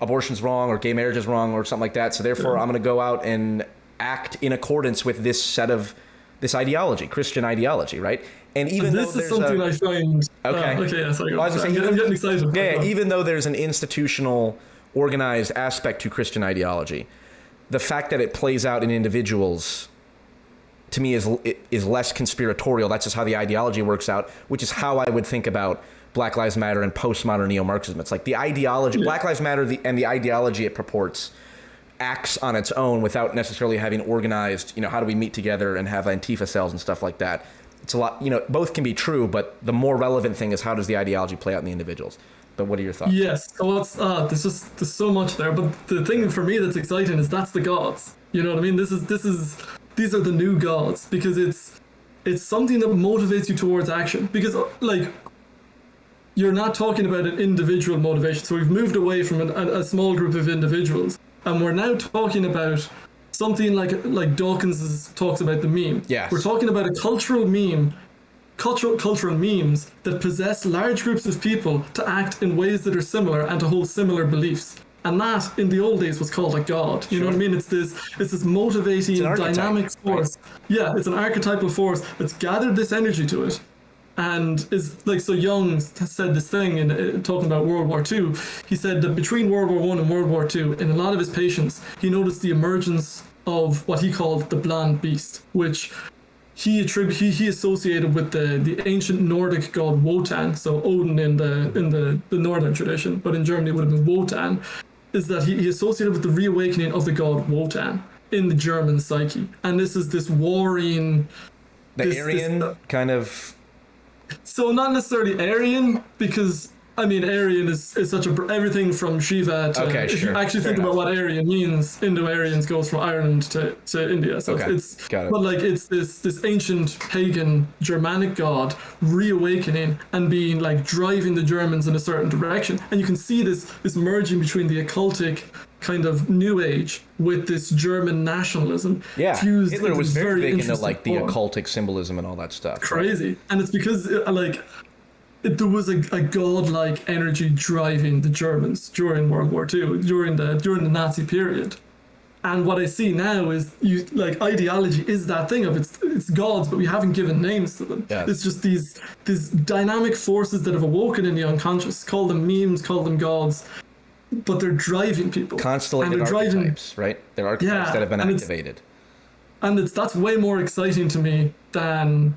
abortion's wrong or gay marriage is wrong or something like that, so therefore I'm going to go out and act in accordance with this ideology, Christian ideology, right? And even this though is something I find. Okay. Yeah, sorry. Well, I was gonna say, I'm getting excited. yeah, even though there's an institutional, organized aspect to Christian ideology, the fact that it plays out in individuals, to me, is less conspiratorial. That's just how the ideology works out, which is how I would think about Black Lives Matter and postmodern neo-Marxism. It's like the ideology, Black Lives Matter, and the ideology it purports acts on its own without necessarily having organized, how do we meet together and have Antifa cells and stuff like that. It's a lot, both can be true, but the more relevant thing is how does the ideology play out in the individuals. But what are your thoughts? Yes, so there's so much there, but the thing for me that's exciting is that's the gods. You know what I mean? These are the new gods, because it's something that motivates you towards action. Because like, you're not talking about an individual motivation. So we've moved away from a small group of individuals, and we're now talking about something like Dawkins talks about the meme. Yes. We're talking about a cultural meme, cultural memes that possess large groups of people to act in ways that are similar and to hold similar beliefs. And that, in the old days, was called a god. You know what I mean? It's this motivating, dynamic force. Right? Yeah, it's an archetypal force that's gathered this energy to it. And is like, so Jung said this thing in talking about World War II. He said that between World War I and World War II, in a lot of his patients, he noticed the emergence of what he called the blonde beast, which he associated with the ancient Nordic god Wotan. So Odin in the northern tradition, but in Germany it would have been Wotan. Is that he associated with the reawakening of the god Wotan in the German psyche, and this is this warring, Aryan kind of. So not necessarily Aryan, because I mean Aryan is such everything from Shiva to, okay, if you actually think about what Aryan means, Indo-Aryans goes from Ireland to India. So Got it. But like it's this ancient pagan Germanic god reawakening and being like driving the Germans in a certain direction, and you can see this merging between the occultic kind of new age with this German nationalism. Yeah, Hitler was very big into like the form. occultic symbolism and all that stuff. Crazy, and it's because there was a godlike energy driving the Germans during World War II, during the Nazi period. And what I see now is ideology is that thing of it's gods, but we haven't given names to them. Yes. It's just these dynamic forces that have awoken in the unconscious. Call them memes, call them gods, but they're driving people. Constellated archetypes, right? They're archetypes that have been activated. And that's way more exciting to me than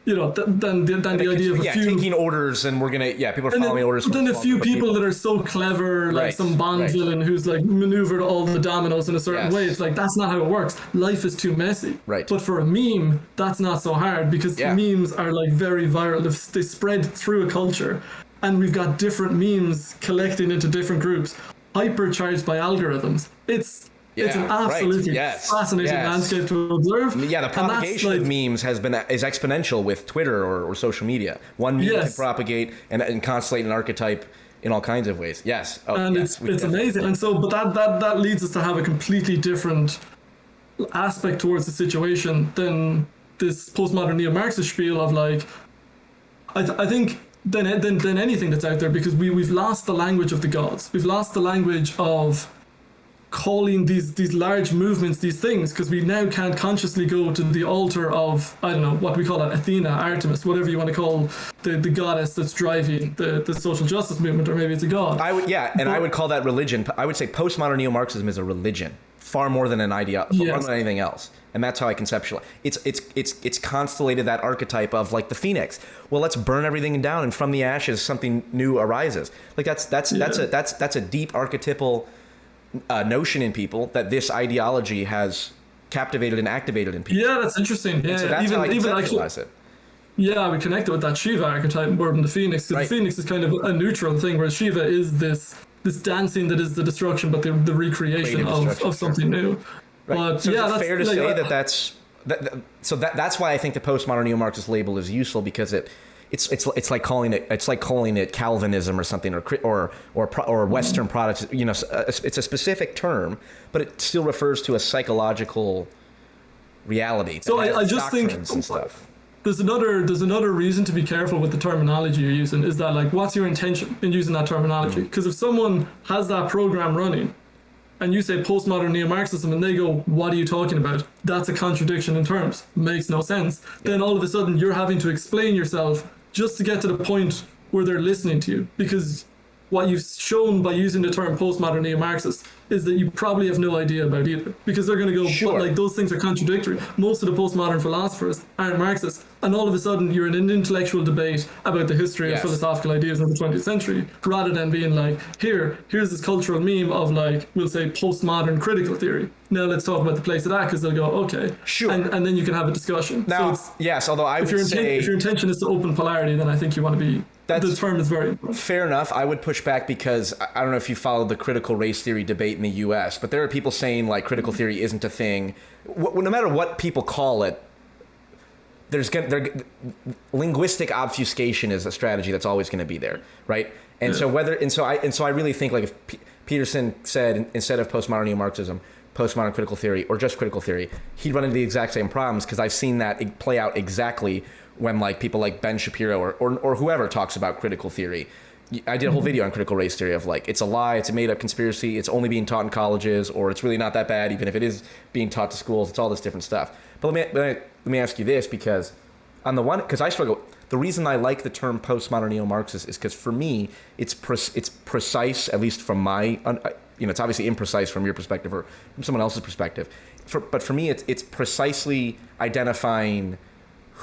the idea of a few taking orders, and we're gonna people are following orders. But then a few people that are so clever, like some Bond villain who's like maneuvered all the dominoes in a certain way. It's like that's not how it works. Life is too messy. Right. But for a meme, that's not so hard, because memes are like very viral. They spread through a culture, and we've got different memes collecting into different groups, hypercharged by algorithms. It's an absolutely fascinating landscape to observe. Yeah, the propagation of memes is exponential with Twitter or social media. One meme can propagate and constellate an archetype in all kinds of ways. Yes. It's amazing. And so, but that leads us to have a completely different aspect towards the situation than this postmodern neo-Marxist spiel of like, I think than anything that's out there, because we've lost the language of the gods. We've lost the language of calling these large movements these things, because we now can't consciously go to the altar of, I don't know, what we call it, Athena, Artemis, whatever you want to call the goddess that's driving the social justice movement, or maybe it's a god. I would call that religion. I would say postmodern neo-Marxism is a religion, far more than an ideology, more than anything else. And that's how I conceptualize. It's constellated that archetype of like the phoenix. Well, let's burn everything down, and from the ashes something new arises. Like that's a deep archetypal notion in people that this ideology has captivated and activated in people. Yeah, that's interesting. Yeah, so that's how I conceptualize it. Yeah, we connect it with that Shiva archetype more than the Phoenix, because the Phoenix is kind of a neutral thing, whereas Shiva is this dancing that is the destruction, but the recreation of something new. Right. But so is it fair to say that's why I think the postmodern neo-Marxist label is useful, because it's like calling it Calvinism or something, or Western Protestant. It's a specific term, but it still refers to a psychological reality. So I just think and stuff. There's another reason to be careful with the terminology you're using, is that like, what's your intention in using that terminology? Because if someone has that program running, and you say postmodern neo-Marxism, and they go, what are you talking about? That's a contradiction in terms. Makes no sense. Then all of a sudden you're having to explain yourself just to get to the point where they're listening to you, because what you've shown by using the term postmodern neo-Marxist is that you probably have no idea about either, because they're going to go, Sure. but like those things are contradictory. Most of the postmodern philosophers aren't Marxists, and all of a sudden you're in an intellectual debate about the history Yes. of philosophical ideas in the 20th century, rather than being like, here's this cultural meme of like, we'll say postmodern critical theory. Now let's talk about the place of that, because they'll go, okay, Sure. and then you can have a discussion. Now, so yes, although I if would say if your intention is to open polarity, then I think you want to be. The term is very important. Fair enough. I would push back because I don't know if you followed the critical race theory debate in the U.S., but there are people saying like critical theory isn't a thing. No matter what people call it, linguistic obfuscation is a strategy that's always going to be there, right? And so I really think like if Peterson said instead of postmodern neo-Marxism, postmodern critical theory, or just critical theory, he'd run into the exact same problems, because I've seen that play out exactly when like people like Ben Shapiro or whoever talks about critical theory. I did a whole video on critical race theory of like, it's a lie, it's a made up conspiracy, it's only being taught in colleges, or it's really not that bad even if it is being taught to schools. It's all this different stuff. But let me ask you this, because because I struggle. The reason I like the term postmodern neo-Marxist is because for me it's precise, at least from my it's obviously imprecise from your perspective or from someone else's perspective. But for me it's precisely identifying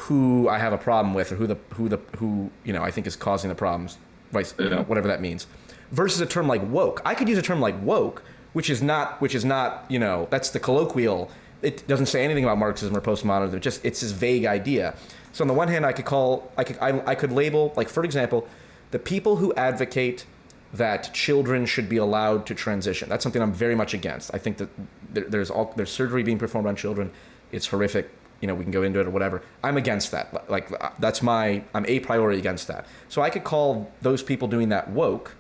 who I have a problem with, or who I think is causing the problems, whatever that means, versus a term like woke. I could use a term like woke, which is not that's the colloquial. It doesn't say anything about Marxism or postmodernism. It's this vague idea. So on the one hand, I could label, like, for example, the people who advocate that children should be allowed to transition. That's something I'm very much against. I think that there's surgery being performed on children. It's horrific. We can go into it or whatever. I'm against that. Like, I'm a priori against that. So I could call those people doing that woke,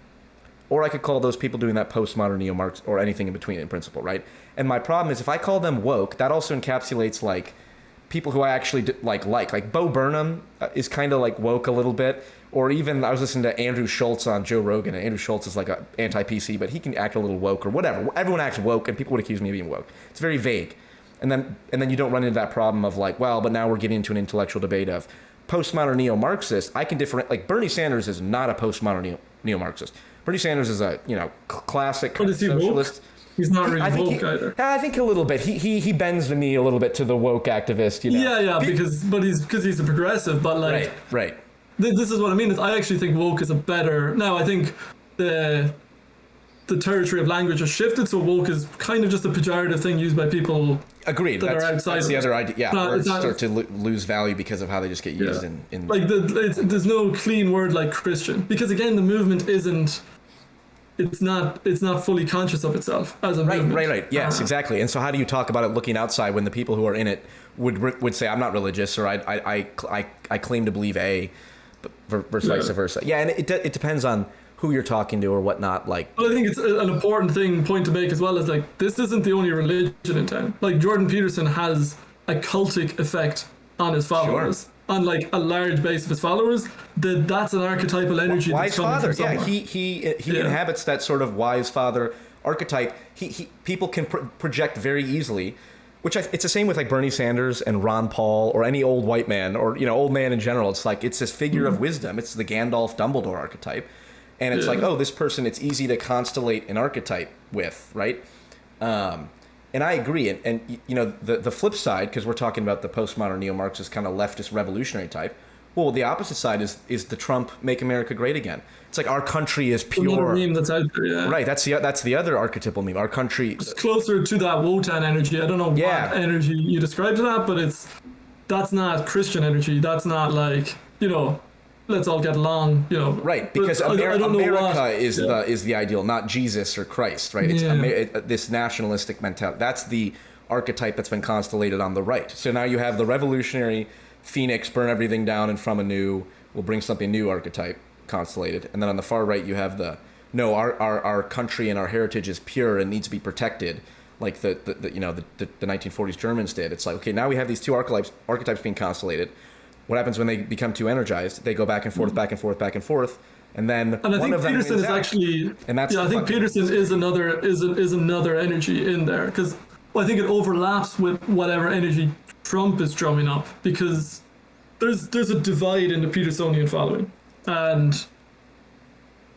or I could call those people doing that postmodern neo-Marx, or anything in between in principle, right? And my problem is if I call them woke, that also encapsulates like people who I actually like Bo Burnham is kind of like woke a little bit, or even I was listening to Andrew Schultz on Joe Rogan, and Andrew Schultz is like a anti-PC, but he can act a little woke or whatever. Everyone acts woke, and people would accuse me of being woke. It's very vague. And then you don't run into that problem of like, well, but now we're getting into an intellectual debate of postmodern neo-Marxist. I can differentiate, like Bernie Sanders is not a postmodern neo-Marxist. Bernie Sanders is a classic But is he socialist. woke? He's not really woke either. I think a little bit. He bends the knee a little bit to the woke activist. Yeah, because he's a progressive, but like right. This is what I mean. Is I actually think woke is a better. Now I think the territory of language has shifted, so woke is kind of just a pejorative thing used by people. Agreed. That are outside. That's the other idea. Yeah, words not, start to lose value because of how they just get used in. Like there's no clean word like Christian, because again the movement isn't. It's not fully conscious of itself as a movement. Right. Yes, exactly. And so how do you talk about it looking outside when the people who are in it would say, I'm not religious, or I claim to believe A, versus vice versa. Yeah, and it depends on who you're talking to or whatnot. Like, but I think it's an important point to make as well, is like, this isn't the only religion in town. Like Jordan Peterson has a cultic effect on his followers. Sure. On like a large base of his followers, that's an archetypal energy. Wise that's coming father, from somewhere. He inhabits that sort of wise father archetype. People can project very easily, which it's the same with like Bernie Sanders and Ron Paul or any old white man or old man in general. It's like it's this figure of wisdom. It's the Gandalf Dumbledore archetype, and it's like, oh, this person, it's easy to constellate an archetype with, right? And I agree. And the flip side, because we're talking about the postmodern neo-Marxist kind of leftist revolutionary type, well, the opposite side is the Trump Make America Great Again. It's like our country is pure. Meme that's out there, yeah. Right, that's the other archetypal meme. Our country. It's closer to that Wotan energy. I don't know what energy you describe to that, but that's not Christian energy. That's not like, let's all get along, Right, because America is the ideal, not Jesus or Christ, right? It's this nationalistic mentality. That's the archetype that's been constellated on the right. So now you have the revolutionary Phoenix, burn everything down and from anew, we'll bring something new archetype constellated. And then on the far right you have our country and our heritage is pure and needs to be protected, like the 1940s Germans did. It's like, okay, now we have these two archetypes being constellated. What happens when they become too energized? They go back and forth, back and forth, back and forth, And then And I one think of them Peterson wins is out. actually, And that's yeah, I think Peterson is another energy in there, because I think it overlaps with whatever energy Trump is drumming up, because there's a divide in the Petersonian following, and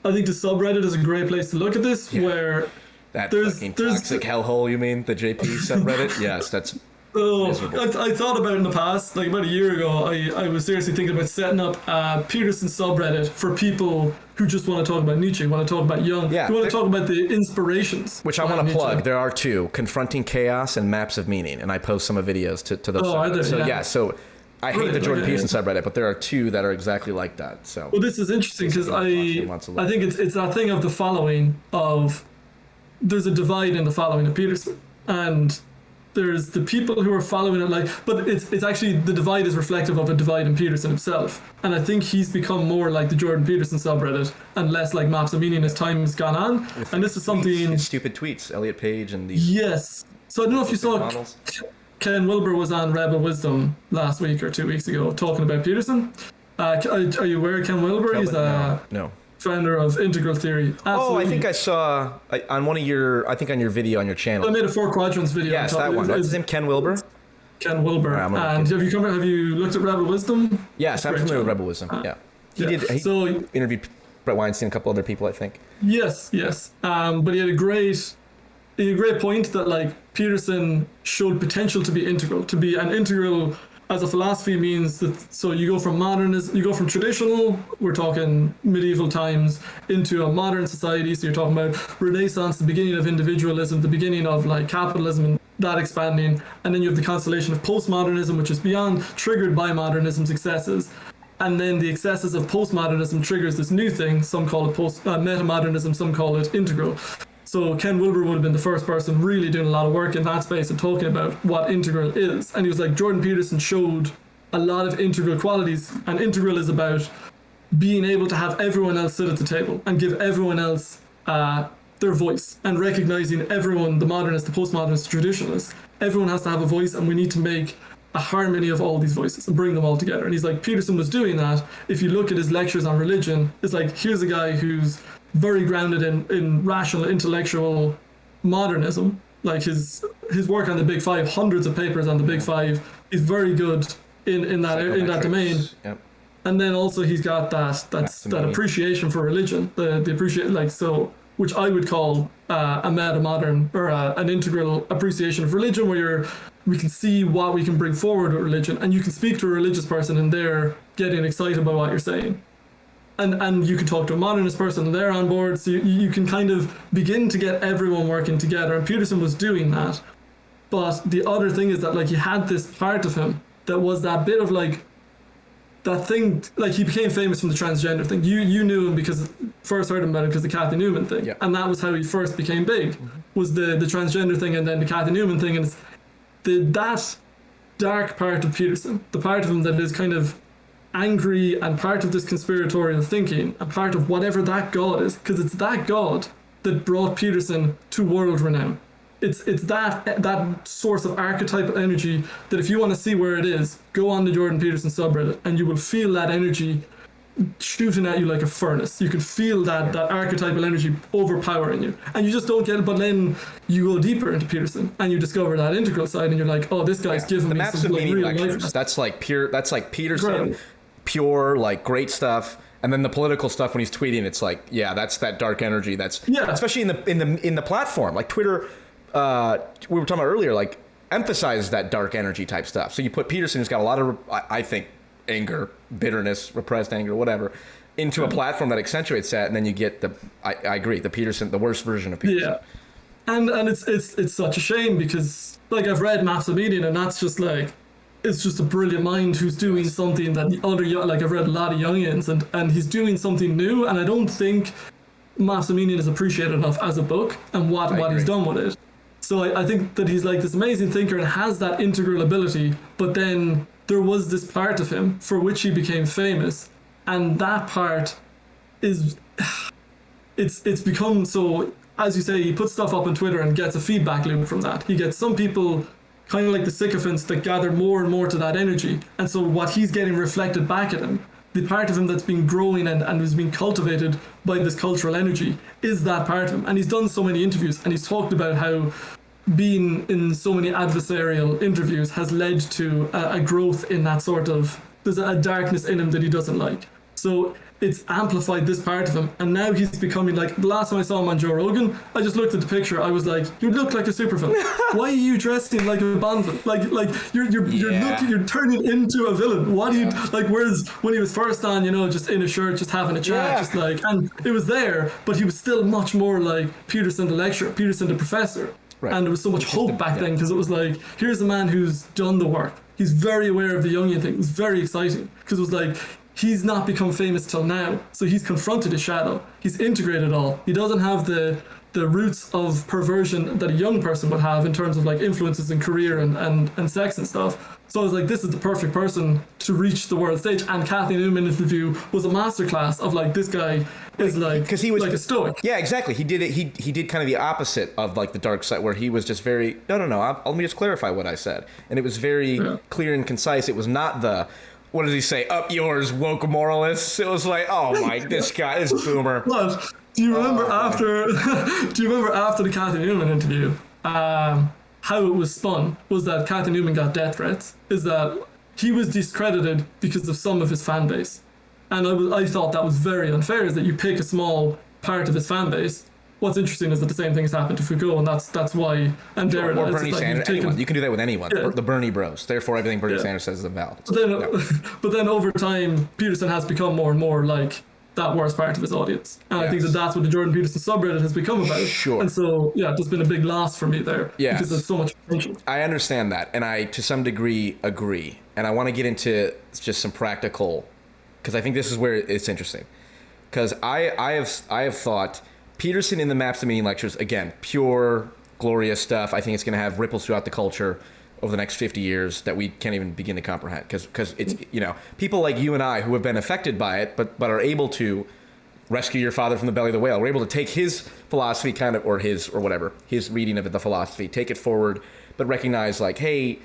I think the subreddit is a great place to look at this, where That there's fucking toxic hellhole, you mean? The JP subreddit? Yes, that's miserable. I thought about it in the past, like about a year ago, I was seriously thinking about setting up a Peterson subreddit for people who just want to talk about Nietzsche, want to talk about Jung, Yeah, who want to talk about the inspirations. Which I want to plug. There are two: Confronting Chaos and Maps of Meaning, and I post some of videos to those. Oh, are there? So Yeah. So I hate the Jordan Okay. Peterson subreddit, but there are two that are exactly like that. So Well, this is interesting because I Basically, think it's that thing of the following of there's a divide in the following of Peterson, and there's the people who are following it, like, but it's actually the divide is reflective of a divide in Peterson himself, and I think he's become more like the Jordan Peterson subreddit and less like Maps of Meaning as time has gone on. And this is something stupid tweets, Elliot Page and these. Yes. So I don't know if you saw models. Ken Wilber was on Rebel Wisdom last week or 2 weeks ago talking about Peterson. Are you aware of Ken Wilber? He's No. founder of Integral Theory. Oh, I Absolutely. think I saw on one of your, I think on your video on your channel. I made a 4 quadrants video. Yes, on top. that one. What's It's his name? Ken Wilber? Ken Wilber. I'm gonna And look have you looked at Rebel Wisdom? Yes, I'm Great familiar with channel. Rebel Wisdom. Yeah. He So interviewed Brett Weinstein, a couple other people, I think. yes. But he had a great point that like Peterson showed potential to be integral. To be an integral as a philosophy means that so you go from modernism, you go from traditional, we're talking medieval times, into a modern society. So you're talking about Renaissance, the beginning of individualism, the beginning of like capitalism and that expanding, and then you have the constellation of postmodernism, which is beyond triggered by modernism's excesses. And then the excesses of postmodernism triggers this new thing. Some call it metamodernism, some call it integral. So Ken Wilber would have been the first person really doing a lot of work in that space and talking about what integral is. And he was like, Jordan Peterson showed a lot of integral qualities, and integral is about being able to have everyone else sit at the table and give everyone else their voice, and recognizing everyone, the modernist, the postmodernist, the traditionalist, everyone has to have a voice, and we need to make a harmony of all these voices and bring them all together. And he's like, Peterson was doing that. If you look at his lectures on religion, it's like, here's a guy who's very grounded in rational intellectual modernism, like his work on the Big Five, hundreds of papers on the Big Five. He's very good in that domain. Yep. And then also he's got that appreciation for religion, the appreciate, like, so, which I would call a meta-modern or an integral appreciation of religion, where we can see what we can bring forward with religion, and you can speak to a religious person and they're getting excited by what you're saying. And you can talk to a modernist person and they're on board, so you can kind of begin to get everyone working together, and Peterson was doing that. But the other thing is that like he had this part of him that was that bit of like that thing, like he became famous from the transgender thing. You knew him because first heard about him because the Kathy Newman thing, Yeah. and that was how he first became big, was the transgender thing and then the Kathy Newman thing, and it's that dark part of Peterson, the part of him that is kind of angry and part of this conspiratorial thinking and part of whatever that God is, because it's that God that brought Peterson to world renown. It's that source of archetypal energy that if you want to see where it is, go on the Jordan Peterson subreddit and you will feel that energy shooting at you like a furnace. You can feel that archetypal energy overpowering you, and you just don't get it. But then you go deeper into Peterson and you discover that integral side, and you're like, oh, this guy's giving The me Maps some of like, Meaning real lectures. life. That's like Peterson, Incredible. pure, like great stuff. And then the political stuff when he's tweeting, it's like, yeah, that's that dark energy. That's especially in the platform, like Twitter. We were talking about earlier, like emphasizes that dark energy type stuff. So you put Peterson, who's got a lot of, I think, anger, bitterness, repressed anger, whatever, into a platform that accentuates that, and then you get I agree, the Peterson, the worst version of Peterson. Yeah, and it's such a shame because like I've read Maps of Meaning, and that's just like, it's just a brilliant mind who's doing something that the other, like I've read a lot of Jungians, and he's doing something new, and I don't think Maps of Meaning is appreciated enough as a book and what he's done with it. So I think that he's like this amazing thinker and has that integral ability, but then there was this part of him for which he became famous, and that part is it's become so, as you say, he puts stuff up on Twitter and gets a feedback loop from that. He gets some people kind of like the sycophants that gather more and more to that energy, and so what he's getting reflected back at him the part of him that's been growing and was being cultivated by this cultural energy is that part of him. And he's done so many interviews, and he's talked about how being in so many adversarial interviews has led to a growth in that sort of, there's a darkness in him that he doesn't like. So it's amplified this part of him, and now he's becoming like, the last time I saw him on Joe Rogan, I just looked at the picture, I was like, you look like a supervillain. Why are you dressing like a Bond villain? Like you're turning into a villain. What do you like? Whereas when he was first on, just in a shirt, just having a chat, just like, and it was there, but he was still much more like Peterson the lecturer, Peterson the professor. Right. And there was so much hope back then, because it was like, here's a man who's done the work. He's very aware of the Jungian thing. It was very exciting, because it was like, he's not become famous till now, so he's confronted his shadow. He's integrated it all. He doesn't have the roots of perversion that a young person would have in terms of like influences in career and sex and stuff. So I was like, this is the perfect person to reach the world stage. And Kathy Newman's interview was a masterclass of like, this guy is like, because he was like a stoic. Yeah, exactly. He did it. He did kind of the opposite of like the dark side, where he was just very no. Let me just clarify what I said, and it was very clear and concise. It was not the, what does he say? Up yours, woke moralists. It was like, oh my, this guy, this boomer. But do you remember after? Do you remember after the Kathy Newman interview? How it was spun was that Kathy Newman got death threats. Is that he was discredited because of some of his fan base, and I thought that was very unfair. Is that you pick a small part of his fan base. What's interesting is that the same thing has happened to Foucault, and that's why. And Derrida, or Bernie Sanders, anyone. You can do that with anyone. Yeah. The Bernie Bros. Therefore, everything Bernie Sanders says is invalid. But then over time, Peterson has become more and more like that worst part of his audience, and I think that's what the Jordan Peterson subreddit has become about. Sure. And so there's been a big loss for me there, because there's so much potential. I understand that, and I to some degree agree, and I want to get into just some practical, because I think this is where it's interesting, because I have thought Peterson in the Maps to Meaning lectures, again, pure glorious stuff. I think it's going to have ripples throughout the culture over the next 50 years that we can't even begin to comprehend, because it's, people like you and I who have been affected by it, but are able to rescue your father from the belly of the whale. We're able to take his philosophy or his reading of it, the philosophy, take it forward, but recognize like, hey,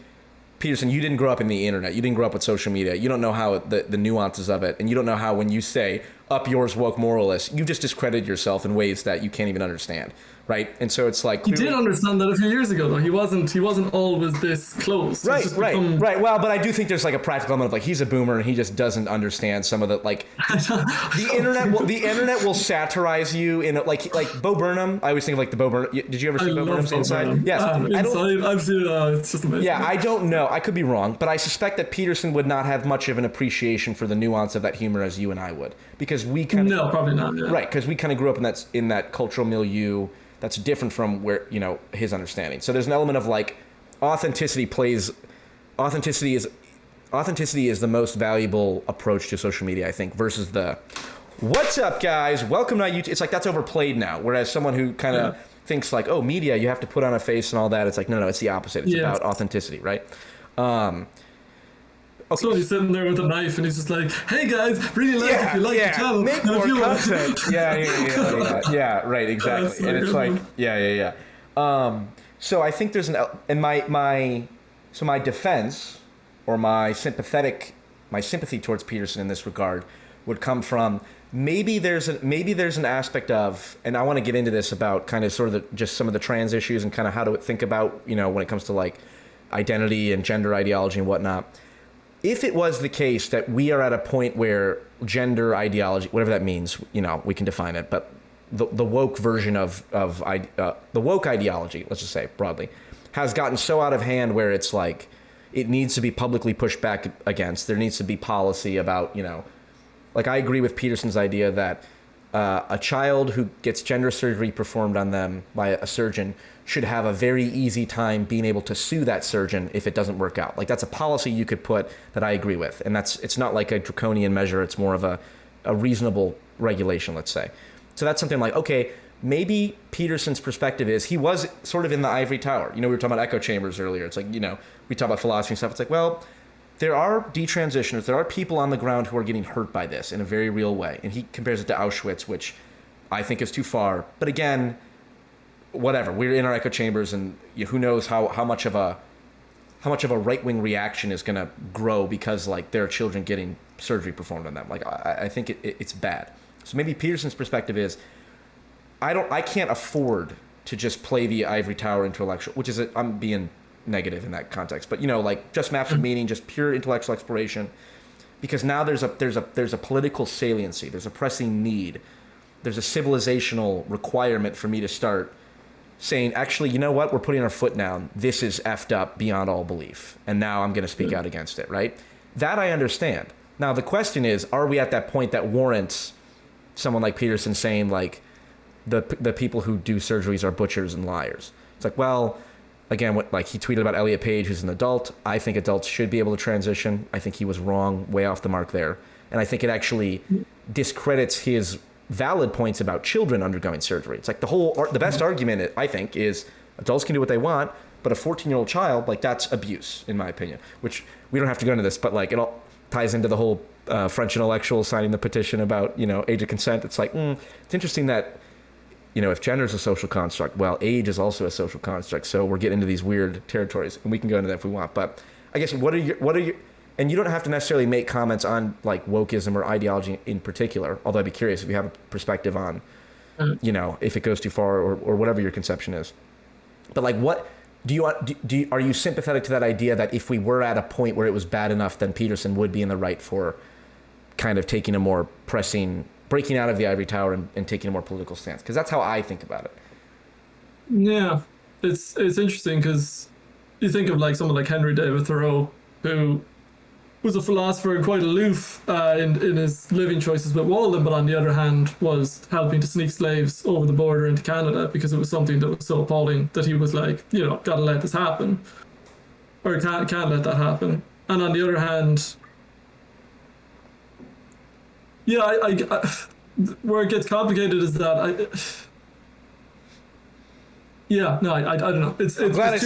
Peterson, you didn't grow up in the internet. You didn't grow up with social media. You don't know how the nuances of it. And you don't know how when you say, up yours, woke moralist, you just discredited yourself in ways that you can't even understand. Right, and so it's like he did understand that a few years ago, though. He wasn't always this close. Right. Well, but I do think there's like a practical element of like, he's a boomer and he just doesn't understand some of the like the internet will satirize you in like Bo Burnham. I always think of like the Bo Burnham. Did you ever see Bo Burnham's Inside? Yes, I've seen it. It's just amazing. Yeah, I don't know. I could be wrong, but I suspect that Peterson would not have much of an appreciation for the nuance of that humor as you and I would, because we kind of probably not. Yeah. Right, because we kind of grew up in that cultural milieu that's different from where his understanding. So there's an element of like authenticity is the most valuable approach to social media, I think, versus the what's up guys, welcome to YouTube. It's like that's overplayed now, whereas someone who kind of thinks like, oh, media, you have to put on a face and all that, it's like no, it's the opposite. It's about authenticity, right? Okay. So he's sitting there with a knife and he's just like, hey guys, really like if you like the channel, make more content. Yeah, right, exactly. So and it's like, so I think there's my defense or my sympathy towards Peterson in this regard would come from maybe there's an aspect of, and I want to get into this about kind of sort of just some of the trans issues and kind of how to think about, when it comes to like identity and gender ideology and whatnot. If it was the case that we are at a point where gender ideology, whatever that means, we can define it, but the woke version of the woke ideology, let's just say broadly, has gotten so out of hand where it's like it needs to be publicly pushed back against. There needs to be policy about, like I agree with Peterson's idea that a child who gets gender surgery performed on them by a surgeon should have a very easy time being able to sue that surgeon if it doesn't work out. Like that's a policy you could put that I agree with. And it's not like a draconian measure. It's more of a reasonable regulation, let's say. So that's something like, okay, maybe Peterson's perspective is he was sort of in the ivory tower. We were talking about echo chambers earlier. It's like, we talk about philosophy and stuff. It's like, well, there are detransitioners. There are people on the ground who are getting hurt by this in a very real way. And he compares it to Auschwitz, which I think is too far. But again, whatever, we're in our echo chambers and who knows how much of a much of a right-wing reaction is going to grow because like there are children getting surgery performed on them. Like I think it's bad. So maybe Peterson's perspective is, I can't afford to just play the ivory tower intellectual, which is I'm being negative in that context, but like just maps of meaning, just pure intellectual exploration, because now there's a political saliency, there's a pressing need, there's a civilizational requirement for me to start saying, actually, you know what, we're putting our foot down, this is effed up beyond all belief, and now I'm going to speak out against it, right? That I understand. Now the question is, are we at that point that warrants someone like Peterson saying like the people who do surgeries are butchers and liars? It's like, well, again, like he tweeted about Elliot Page, who's an adult. I think adults should be able to transition. I think he was wrong, way off the mark there. And I think it actually discredits his valid points about children undergoing surgery. It's like the best argument, I think, is adults can do what they want, but a 14-year-old child, like that's abuse, in my opinion, which we don't have to go into this, but like it all ties into the whole French intellectuals signing the petition about, age of consent. It's like, it's interesting that, if gender is a social construct, well, age is also a social construct. So we're getting into these weird territories, and we can go into that if we want. But I guess what are your, and you don't have to necessarily make comments on like wokeism or ideology in particular, although I'd be curious if you have a perspective on, if it goes too far or whatever your conception is. But like, what are you sympathetic to that idea that if we were at a point where it was bad enough, then Peterson would be in the right for kind of taking a more pressing, breaking out of the ivory tower and taking a more political stance? Because that's how I think about it. Yeah, it's interesting because you think of like someone like Henry David Thoreau, who was a philosopher and quite aloof in his living choices with Walden, but on the other hand was helping to sneak slaves over the border into Canada because it was something that was so appalling that he was like, gotta let this happen, or can't let that happen. And on the other hand, yeah, I where it gets complicated is that I don't know. I'm glad I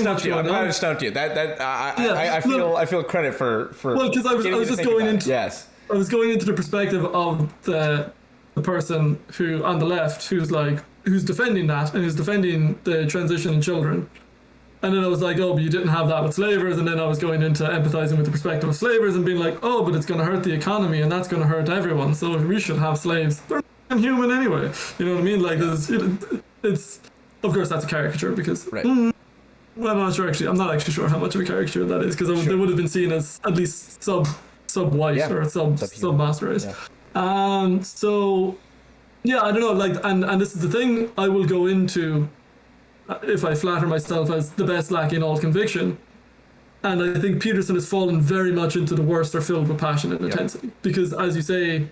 stumped you. I feel credit for. Well, because I was just going into. Yes. I was going into the perspective of the person who on the left who's defending that and who's defending the transition in children. And then I was like, oh, but you didn't have that with slavers. And then I was going into empathizing with the perspective of slavers and being like, oh, but it's going to hurt the economy and that's going to hurt everyone. So we should have slaves. They're human anyway. You know what I mean? Like, it's of course that's a caricature because, right. Well, I'm not sure actually. I'm not actually sure how much of a caricature that is because they would have been seen as at least sub-white or sub-mass race. Yeah. So, yeah, I don't know. Like, and this is the thing. I will go into. If I flatter myself as the best lacking all conviction. And I think Peterson has fallen very much into the worst are filled with passion and intensity. Because as you say,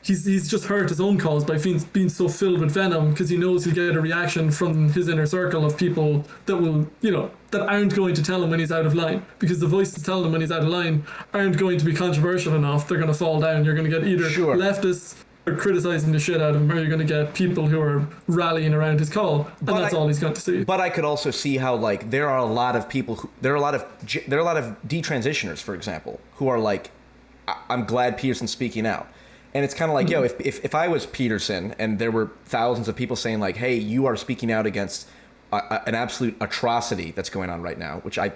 he's just hurt his own cause by being so filled with venom because he knows he'll get a reaction from his inner circle of people that will, that aren't going to tell him when he's out of line. Because the voices telling him when he's out of line aren't going to be controversial enough. They're going to fall down. You're going to get either leftists are criticizing the shit out of him, or you're going to get people who are rallying around his call, and that's all he's got to see. But I could also see how like there are a lot of people there are a lot of detransitioners, for example, who are like, I'm glad Peterson's speaking out, and it's kind of like, yo, if I was Peterson and there were thousands of people saying like, hey, you are speaking out against an absolute atrocity that's going on right now, which and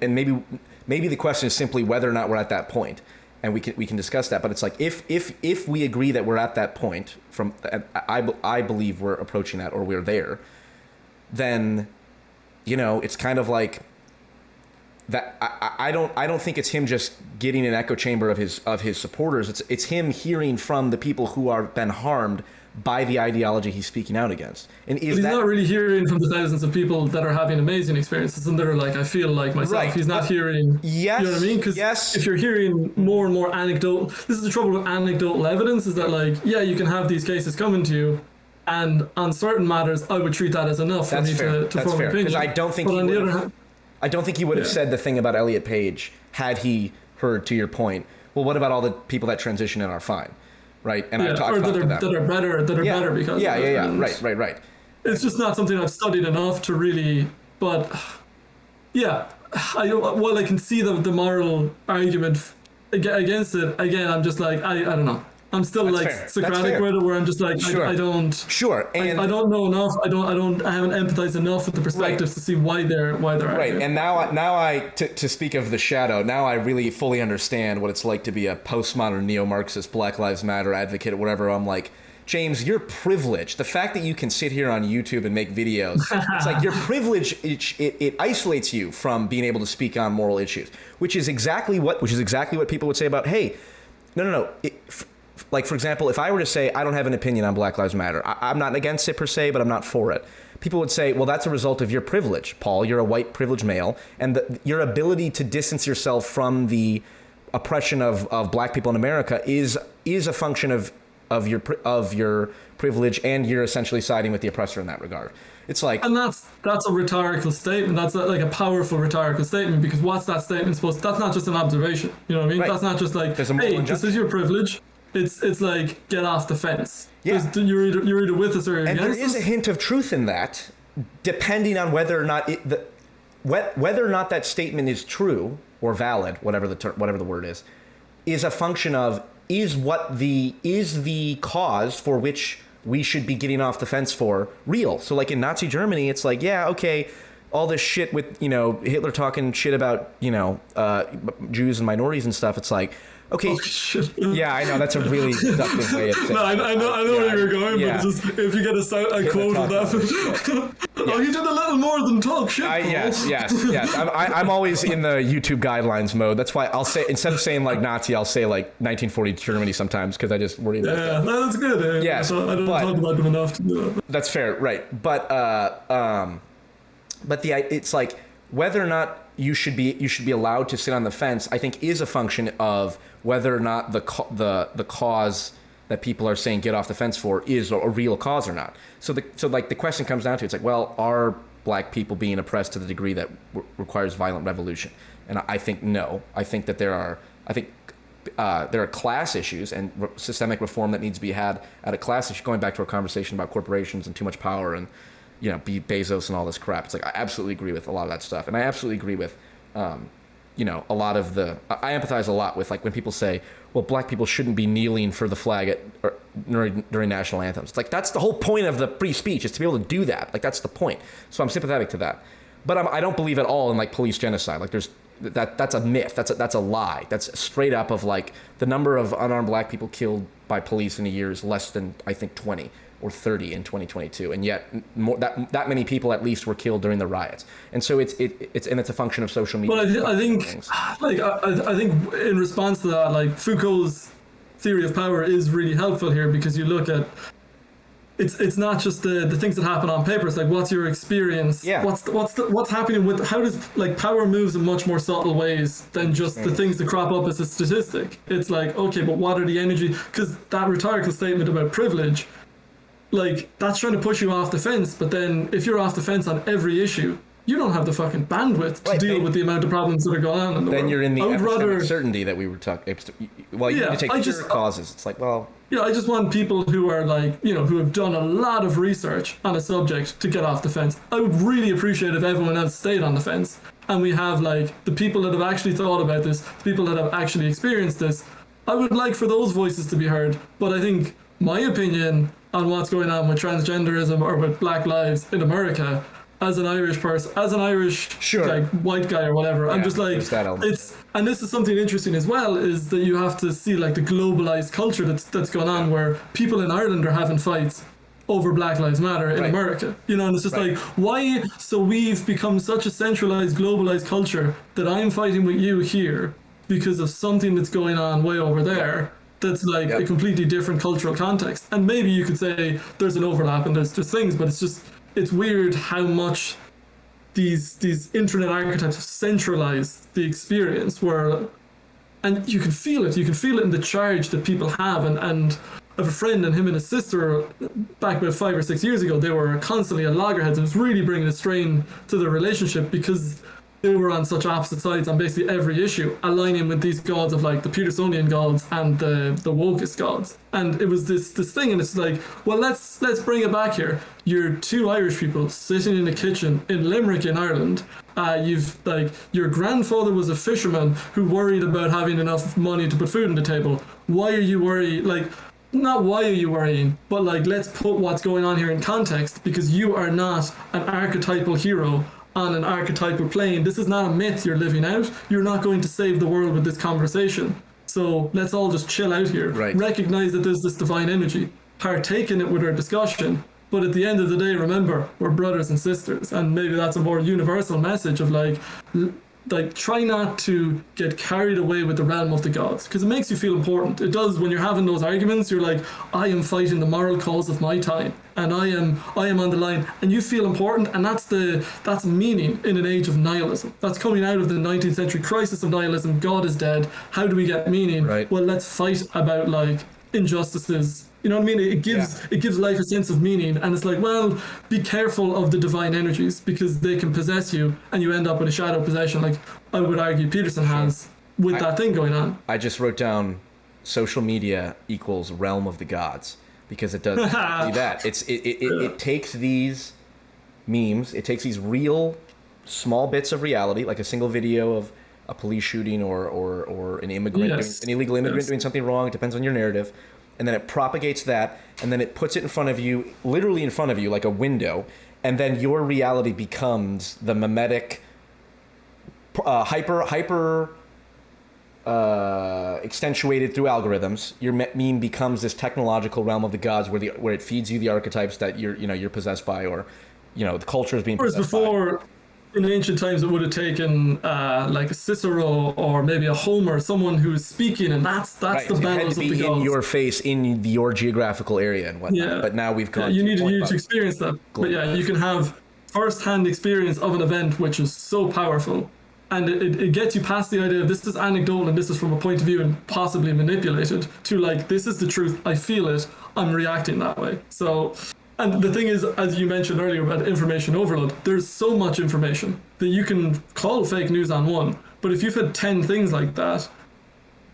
maybe the question is simply whether or not we're at that point. And we can discuss that, but it's like if we agree that we're at that point, I believe we're approaching that or we're there, then it's kind of like that. I don't think it's him just getting an echo chamber of his supporters. It's him hearing from the people who are been harmed by the ideology he's speaking out against. And he's not really hearing from the thousands of people that are having amazing experiences and that are like, I feel like myself. Right. He's not hearing. Yes. You know what I mean? Because if you're hearing more and more anecdotal, this is the trouble with anecdotal evidence, is that like, yeah, you can have these cases coming to you, and on certain matters, I would treat that as enough for me to form an opinion. Because I don't think he would have said the thing about Elliot Page had he heard, to your point, well, what about all the people that transition and are fine? Right, and I've talked to them. That are better because right. It's just not something I've studied enough to really, but while I can see the moral argument against it, again, I'm just like, I don't know. I'm still That's like fair. That's Socratic fair. with it, where I'm just like, Sure. I don't. Sure, and I don't know enough. I haven't empathized enough with the perspectives to see why they're right. arguing. And to speak of the shadow, now I really fully understand what it's like to be a postmodern neo-Marxist, Black Lives Matter advocate or whatever. I'm like, James, you're privileged. The fact that you can sit here on YouTube and make videos, it's like your privilege. It isolates you from being able to speak on moral issues, which is exactly what people would say about, hey, no. Like, for example, if I were to say I don't have an opinion on Black Lives Matter, I'm not against it per se, but I'm not for it. People would say, well, that's a result of your privilege, Paul. You're a white privileged male, and your ability to distance yourself from the oppression of black people in America is a function of your privilege, and you're essentially siding with the oppressor in that regard. It's like, and that's a rhetorical statement. That's like a powerful rhetorical statement, because what's that statement supposed? That's not just an observation. You know what I mean? Right. That's not just like, hey, this is your privilege. It's like, get off the fence. Yeah. You're either with us or you're and against there is us. a hint of truth in that, depending on whether or not whether or not that statement is true or valid, whatever the word is a function of is the cause for which we should be getting off the fence for real. So like in Nazi Germany, it's like, yeah, okay, all this shit with, Hitler talking shit about, Jews and minorities and stuff. It's like, okay, oh, shit. Yeah, I know that's a really seductive way of saying. No, I know where you're going, but just if you get a quote of that, oh, you did a little more than talk shit. Yes. I'm always in the YouTube guidelines mode. That's why I'll say, instead of saying like Nazi, I'll say like 1940 Germany sometimes, because I just worry about that. Yeah, no, that's good. Yes, I don't talk about them enough to do that. That's fair, right? But it's like whether or not you should be allowed to sit on the fence, I think, is a function of whether or not the cause that people are saying get off the fence for is a real cause or not. So the question comes down to, it's like, well, are black people being oppressed to the degree that requires violent revolution? And I think no. I think that there are class issues and systemic reform that needs to be had at a class issue. Going back to our conversation about corporations and too much power and Bezos and all this crap. It's like I absolutely agree with a lot of that stuff, and I absolutely agree with a lot of I empathize a lot with, like, when people say, well, black people shouldn't be kneeling for the flag during national anthems. It's like, that's the whole point of the free speech, is to be able to do that. Like, that's the point. So I'm sympathetic to that. But I don't believe at all in, like, police genocide. Like, that's a myth. That's a lie. That's straight up of, like, the number of unarmed black people killed by police in a year is less than, I think, 20 or 30 in 2022, and yet that many people at least were killed during the riots. And so it's a function of social media. But I think in response to that, like, Foucault's theory of power is really helpful here, because you look at it's not just the things that happen on paper. It's like, what's your experience? Yeah. What's happening with, how does, like, power moves in much more subtle ways than just the things that crop up as a statistic. It's like, okay, but what are the energy? Because that rhetorical statement about privilege, like, that's trying to push you off the fence, but then if you're off the fence on every issue, you don't have the fucking bandwidth to deal with the amount of problems that are going on in the world. Then you're in the epistemic certainty that we were talking. Well, you need to take pure causes. It's like, well, yeah, I just want people who are, like, who have done a lot of research on a subject to get off the fence. I would really appreciate if everyone else stayed on the fence, and we have, like, the people that have actually thought about this, the people that have actually experienced this. I would like for those voices to be heard, but I think my opinion on what's going on with transgenderism or with Black lives in America, as an Irish person, as an Irish like white guy or whatever, I'm just like, and this is something interesting as well, is that you have to see, like, the globalized culture that's going on, where people in Ireland are having fights over Black Lives Matter in America, and it's just like, why? So we've become such a centralized, globalized culture that I'm fighting with you here because of something that's going on way over there. That's like a completely different cultural context. And maybe you could say there's an overlap and there's things, but it's weird how much these internet archetypes have centralized the experience, and you can feel it in the charge that people have. And I have a friend, and him and his sister, back about 5 or 6 years ago, they were constantly at loggerheads. It was really bringing a strain to their relationship, because they were on such opposite sides on basically every issue, aligning with these gods of like the Petersonian gods and the wokest gods. And it was this thing, and it's like, well, let's bring it back here. You're two Irish people sitting in a kitchen in Limerick in Ireland. You've like your grandfather was a fisherman who worried about having enough money to put food on the table. Why are you worried? Like, not why are you worrying, but like, let's put what's going on here in context, because you are not an archetypal hero on an archetypal plane. This is not a myth you're living out. You're not going to save the world with this conversation. So let's all just chill out here. Right. Recognize that there's this divine energy. Partake in it with our discussion. But at the end of the day, remember, we're brothers and sisters. And maybe that's a more universal message of like try not to get carried away with the realm of the gods, because it makes you feel important. It does. When you're having those arguments, you're like, I am fighting the moral cause of my time, and I am on the line, and you feel important. And that's meaning in an age of nihilism. That's coming out of the 19th century crisis of nihilism. God is dead. How do we get meaning? Right. Well, let's fight about like injustices. You know what I mean? It gives life a sense of meaning, and it's like, well, be careful of the divine energies, because they can possess you, and you end up with a shadow possession, like I would argue Peterson has with that thing going on. I just wrote down social media equals realm of the gods, because it does exactly that. It takes these memes, it takes these real small bits of reality, like a single video of a police shooting or an immigrant, an illegal immigrant doing something wrong. It depends on your narrative. And then it propagates that, and then it puts it in front of you, literally in front of you, like a window, and then your reality becomes the mimetic, hyper accentuated through algorithms. Your meme becomes this technological realm of the gods, where it feeds you the archetypes that you're possessed by, or the culture is being possessed before, by. In ancient times, it would have taken like a Cicero or maybe a Homer, someone who is speaking, and that's right. The battles of the gods. In your face, in your geographical area and whatnot. Yeah. But now we've gone. You need to experience that. But yeah, you can have first-hand experience of an event which is so powerful, and it gets you past the idea of this is anecdotal and this is from a point of view and possibly manipulated, to like, this is the truth. I feel it. I'm reacting that way. So. And the thing is, as you mentioned earlier about information overload, there's so much information that you can call fake news on one. But if you've had 10 things like that,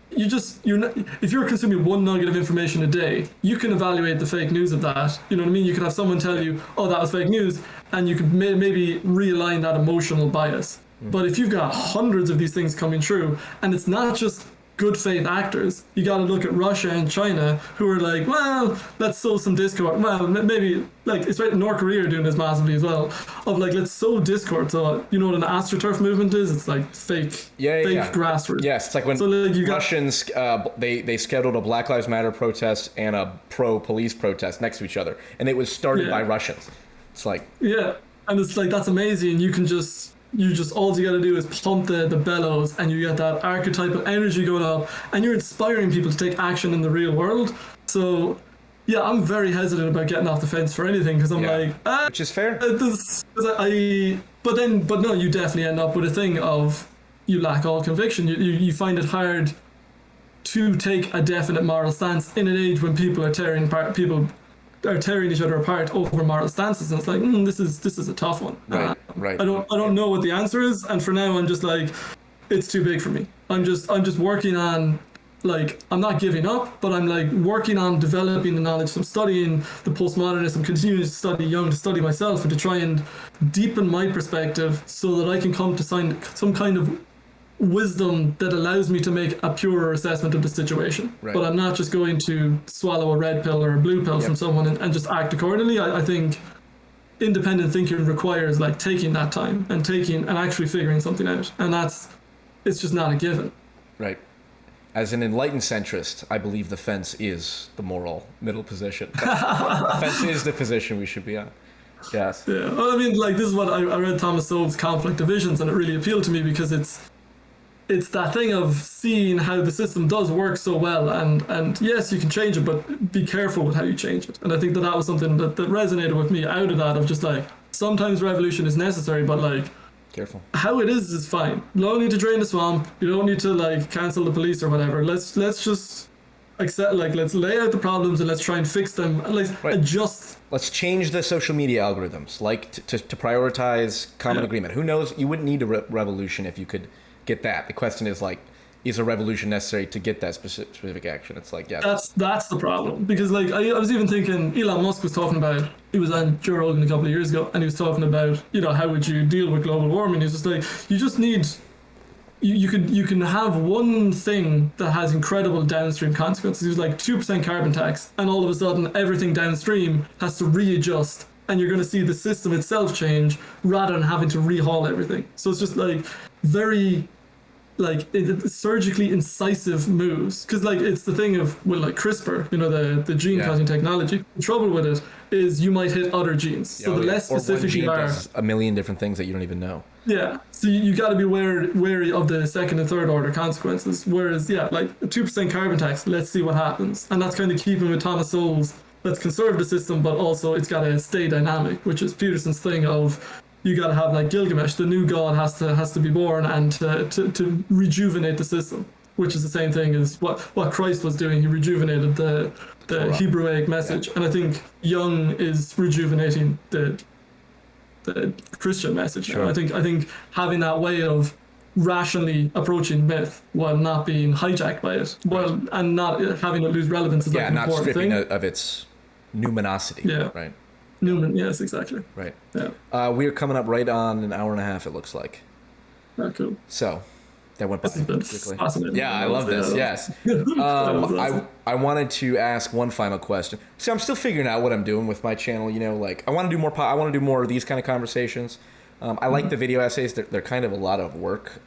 you're not, if you're consuming one nugget of information a day, you can evaluate the fake news of that. You know what I mean? You could have someone tell you, oh, that was fake news, and you could maybe realign that emotional bias. But if you've got hundreds of these things coming true, and it's not just good faith actors, you got to look at Russia and China, who are like, well, let's sow some discord. Well, maybe like it's right. North Korea are doing this massively as well. Of like, let's sow discord. So you know what an AstroTurf movement is? It's like fake grassroots. Yes, it's like when Russians they scheduled a Black Lives Matter protest and a pro-police protest next to each other, and it was started by Russians. It's like and it's like, that's amazing. You just all you got to do is pump the bellows, and you get that archetypal energy going up, and you're inspiring people to take action in the real world. So yeah, I'm very hesitant about getting off the fence for anything, because I'm like, which is fair. But no, you definitely end up with a thing of you lack all conviction. You find it hard to take a definite moral stance in an age when people are tearing each other apart over moral stances, and it's like, this is a tough one. Right. I don't know what the answer is, and for now I'm just like, it's too big for me. I'm just working on, like, I'm not giving up, but I'm like working on developing the knowledge. So I'm studying the postmodernists. I'm continuing to study Jung, to study myself, and to try and deepen my perspective so that I can come to some kind of wisdom that allows me to make a purer assessment of the situation. Right. But I'm not just going to swallow a red pill or a blue pill from someone and just act accordingly. I think independent thinking requires like taking that time and actually figuring something out. And it's just not a given. Right. As an enlightened centrist, I believe the fence is the moral middle position. The fence is the position we should be on. Yes. Yeah. Well, I mean, like, this is what I read Thomas Sowell's Conflict of Visions, and it really appealed to me because it's that thing of seeing how the system does work so well, and yes, you can change it, but be careful with how you change it. And I think that was something that resonated with me out of that, of just like, sometimes revolution is necessary, but like, careful. How it is fine. You don't need to drain the swamp. You don't need to like cancel the police or whatever. Let's just accept, like, let's lay out the problems and let's try and fix them, and like adjust. Let's change the social media algorithms, like to prioritize common agreement. Who knows? You wouldn't need a revolution if you could get that. The question is like, is a revolution necessary to get that specific action? It's like, yeah. That's the problem. Because like I was even thinking, Elon Musk was talking about, he was on Joe Rogan a couple of years ago, and he was talking about, you know, how would you deal with global warming? He's just like, you just need, you can have one thing that has incredible downstream consequences. He was like 2% carbon tax, and all of a sudden everything downstream has to readjust, and you're going to see the system itself change rather than having to rehaul everything. So it's just like very like surgically incisive moves, because like it's the thing of, well, like CRISPR, you know, the gene causing technology. The trouble with it is you might hit other genes, so the less specific you are, does a million different things that you don't even know. Yeah, so you got to be wary of the second and third order consequences. Whereas, yeah, like a 2% carbon tax, let's see what happens, and that's kind of keeping with Thomas Sowell's, let's conserve the system, but also it's got to stay dynamic, which is Peterson's thing of, you got to have like Gilgamesh, the new god has to be born and to rejuvenate the system, which is the same thing as what Christ was doing. He rejuvenated the Hebraic message, and I think Jung is rejuvenating the Christian message. Sure. I think having that way of rationally approaching myth while not being hijacked by it, and not having it lose relevance is like an important thing. Not stripping of its numinosity. Yeah. Right. Newman, yes, exactly. Right. Yeah. We're coming up right on an hour and a half, it looks like. Oh, cool. So, that went by quickly. Fascinating. Yeah, I love this. Yes. Awesome. I wanted to ask one final question. See, I'm still figuring out what I'm doing with my channel. You know, like I want to do more. I want to do more of these kind of conversations. I like the video essays. They're kind of a lot of work.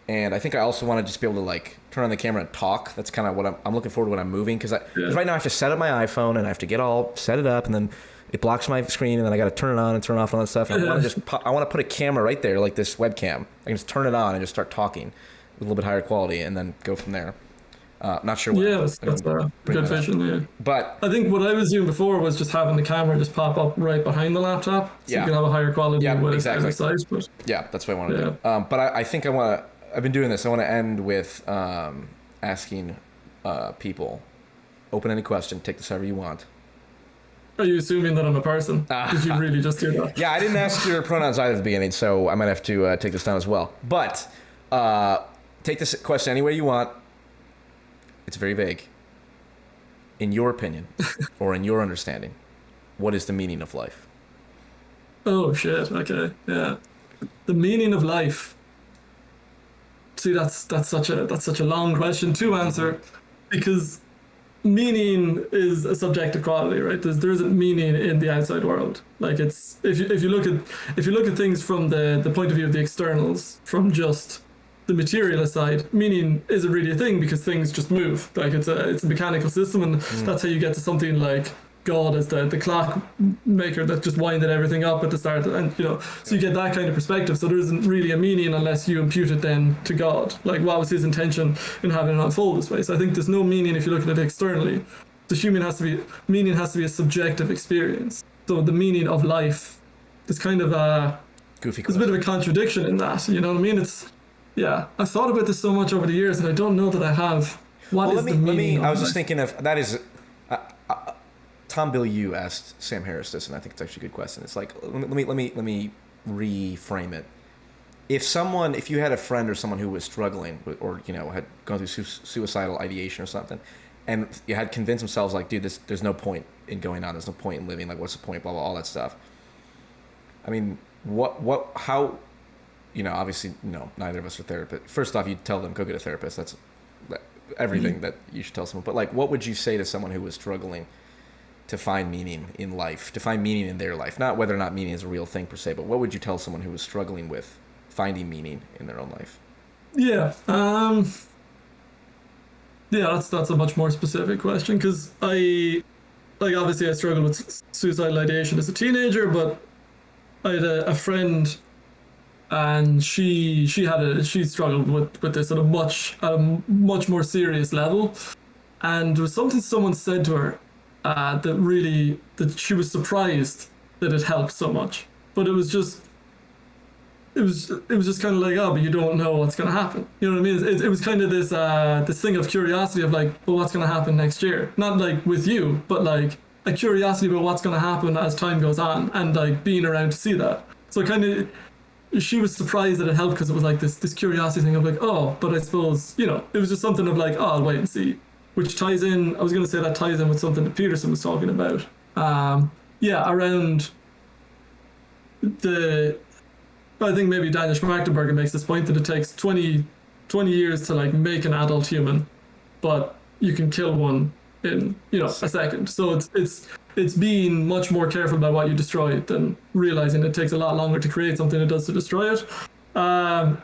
And I think I also want to just be able to like turn on the camera and talk. That's kind of what I'm looking forward to when I'm moving, because right now I have to set up my iPhone and I have to get all set it up, and then it blocks my screen, and then I got to turn it on and turn off and all that stuff. And I want to put a camera right there, like this webcam. I can just turn it on and just start talking with a little bit higher quality, and then go from there. Not sure what. Yeah, that's a good vision. Yeah. But I think what I was doing before was just having the camera just pop up right behind the laptop, so you can have a higher quality. Yeah, with exactly. Size, but yeah, that's what I want to do. But I think I want to. I've been doing this. I want to end with asking people, open any question, take this however you want. Are you assuming that I'm a person? Did you really just do that? Yeah, I didn't ask your pronouns either at the beginning, so I might have to take this down as well. But take this question any way you want. It's very vague. In your opinion, or in your understanding, what is the meaning of life? Oh shit! Okay, yeah. The meaning of life. See, that's such a long question to answer, because meaning is a subjective quality, right? There isn't meaning in the outside world. Like it's if you look at things from the point of view of the externals, from just the materialist side, meaning isn't really a thing, because things just move. Like it's a mechanical system, and that's how you get to something like God as the clock maker that just winded everything up at the start, and so you get that kind of perspective. So there isn't really a meaning unless you impute it then to God. Like, what was his intention in having it unfold this way? So I think there's no meaning if you look at it externally. Meaning has to be a subjective experience. So the meaning of life is kind of goofy. There's a bit of a contradiction in that. You know what I mean? I've thought about this so much over the years, and I don't know that I have. Let me. I was just thinking of that is. Tom Bilyeu asked Sam Harris this, and I think it's actually a good question. It's like, let me reframe it. If you had a friend or someone who was struggling, or had gone through suicidal ideation or something, and you had convinced themselves like, dude, there's no point in going on, there's no point in living, like what's the point, blah blah, all that stuff. I mean, how, obviously, neither of us are therapists. First off, you'd tell them go get a therapist. That's everything that you should tell someone. But like, what would you say to someone who was struggling to find meaning in life, to find meaning in their life? Not whether or not meaning is a real thing per se, but what would you tell someone who was struggling with finding meaning in their own life? Yeah, that's a much more specific question, because obviously I struggled with suicidal ideation as a teenager, but I had a friend, and she struggled with this at a much more serious level, and there was something someone said to her that she was surprised that it helped so much. But it was was just kind of like, oh, but you don't know what's going to happen. You know what I mean? It was kind of this thing of curiosity of like, well, what's going to happen next year? Not like with you, but like a curiosity about what's going to happen as time goes on, and like being around to see that. So kind of, she was surprised that it helped because it was like this curiosity thing of like, oh, but I suppose, you know, it was just something of like, oh, I'll wait and see, which ties in. I was going to say that ties in with something that Peterson was talking about. Around I think maybe Daniel Schmachtenberger makes this point that it takes 20 years to like make an adult human, but you can kill one in, you know, a second. So it's being much more careful about what you destroy than realizing it takes a lot longer to create something than it does to destroy it.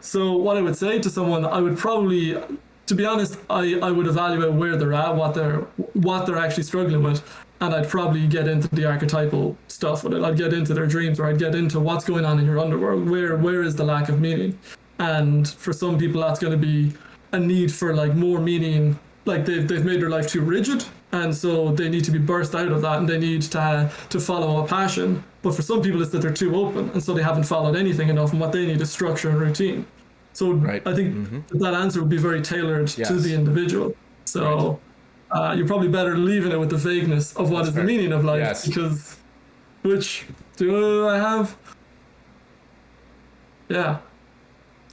So what I would say to someone, I would probably, to be honest, I would evaluate where they're at, what they're actually struggling with, and I'd probably get into the archetypal stuff with it. I'd get into their dreams, or I'd get into what's going on in your underworld. Where is the lack of meaning? And for some people, that's going to be a need for like more meaning. Like they've made their life too rigid, and so they need to be burst out of that, and they need to follow a passion. But for some people, it's that they're too open, and so they haven't followed anything enough, and what they need is structure and routine. So right. I think that answer would be very tailored to the individual. So. Right. You're probably better leaving it with the vagueness of what is the meaning of life, because which do I have? Yeah.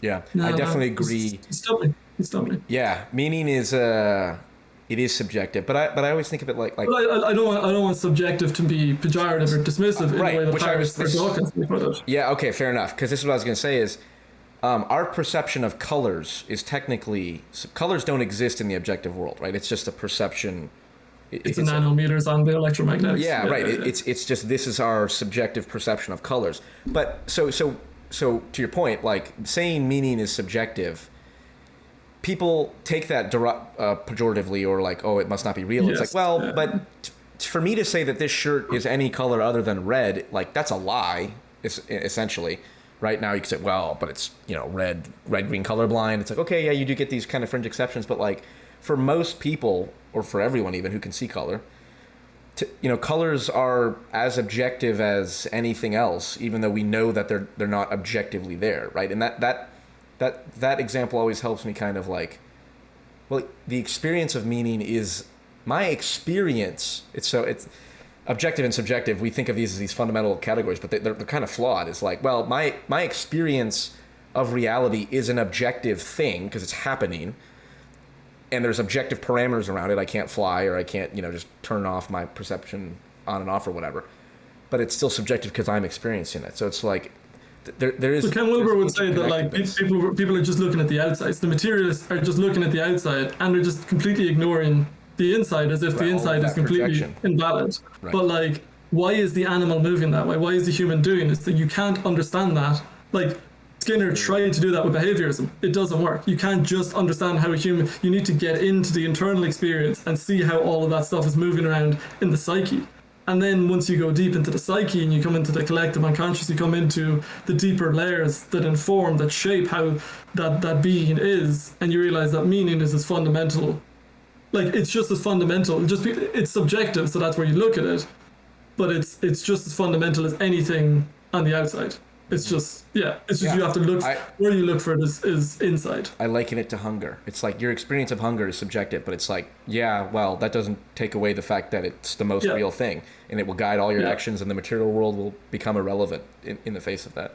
Yeah, no, I definitely agree. He stumped me. Yeah, meaning is it is subjective, but I always think of it like. But I don't want subjective to be pejorative or dismissive in the way that Paris or Dawkins put it. Yeah. Okay. Fair enough. Because this is what I was going to say is. Our perception of colors is technically, colors don't exist in the objective world, right? It's just a perception. It's a nanometers on the electromagnetics. Yeah, right. Yeah. It's just, this is our subjective perception of colors. But so to your point, like saying meaning is subjective, people take that pejoratively, or like, oh, it must not be real. Yes. It's like, well, but for me to say that this shirt is any color other than red, like that's a lie, essentially. Right now you could say, well, but it's, you know, red, green, colorblind. It's like, okay, yeah, you do get these kind of fringe exceptions, but like for most people, or for everyone even who can see color, you know, colors are as objective as anything else, even though we know that they're not objectively there, right? And that example always helps me kind of like, well, the experience of meaning is my experience. It's objective and subjective, we think of these as these fundamental categories, but they're kind of flawed. It's like, well, my experience of reality is an objective thing because it's happening, and there's objective parameters around it. I can't fly, or I can't, you know, just turn off my perception on and off or whatever. But it's still subjective because I'm experiencing it. So it's like there is. So Ken Wilber would say that like people are just looking at the outside. So the materialists are just looking at the outside, and they're just completely ignoring the inside, as if the inside is completely invalid. Right. But like, why is the animal moving that way? Why is the human doing this? That you can't understand that. Like Skinner tried to do that with behaviorism. It doesn't work. You can't just understand how a human. You need to get into the internal experience and see how all of that stuff is moving around in the psyche. And then once you go deep into the psyche and you come into the collective unconscious, you come into the deeper layers that inform, that shape how that being is, and you realize that meaning is as fundamental. Like, it's just as fundamental. It's subjective, so that's where you look at it. But it's just as fundamental as anything on the outside. It's just, you have to look, where you look for it is inside. I liken it to hunger. It's like your experience of hunger is subjective, but it's like, yeah, well, that doesn't take away the fact that it's the most real thing, and it will guide all your actions, and the material world will become irrelevant in the face of that.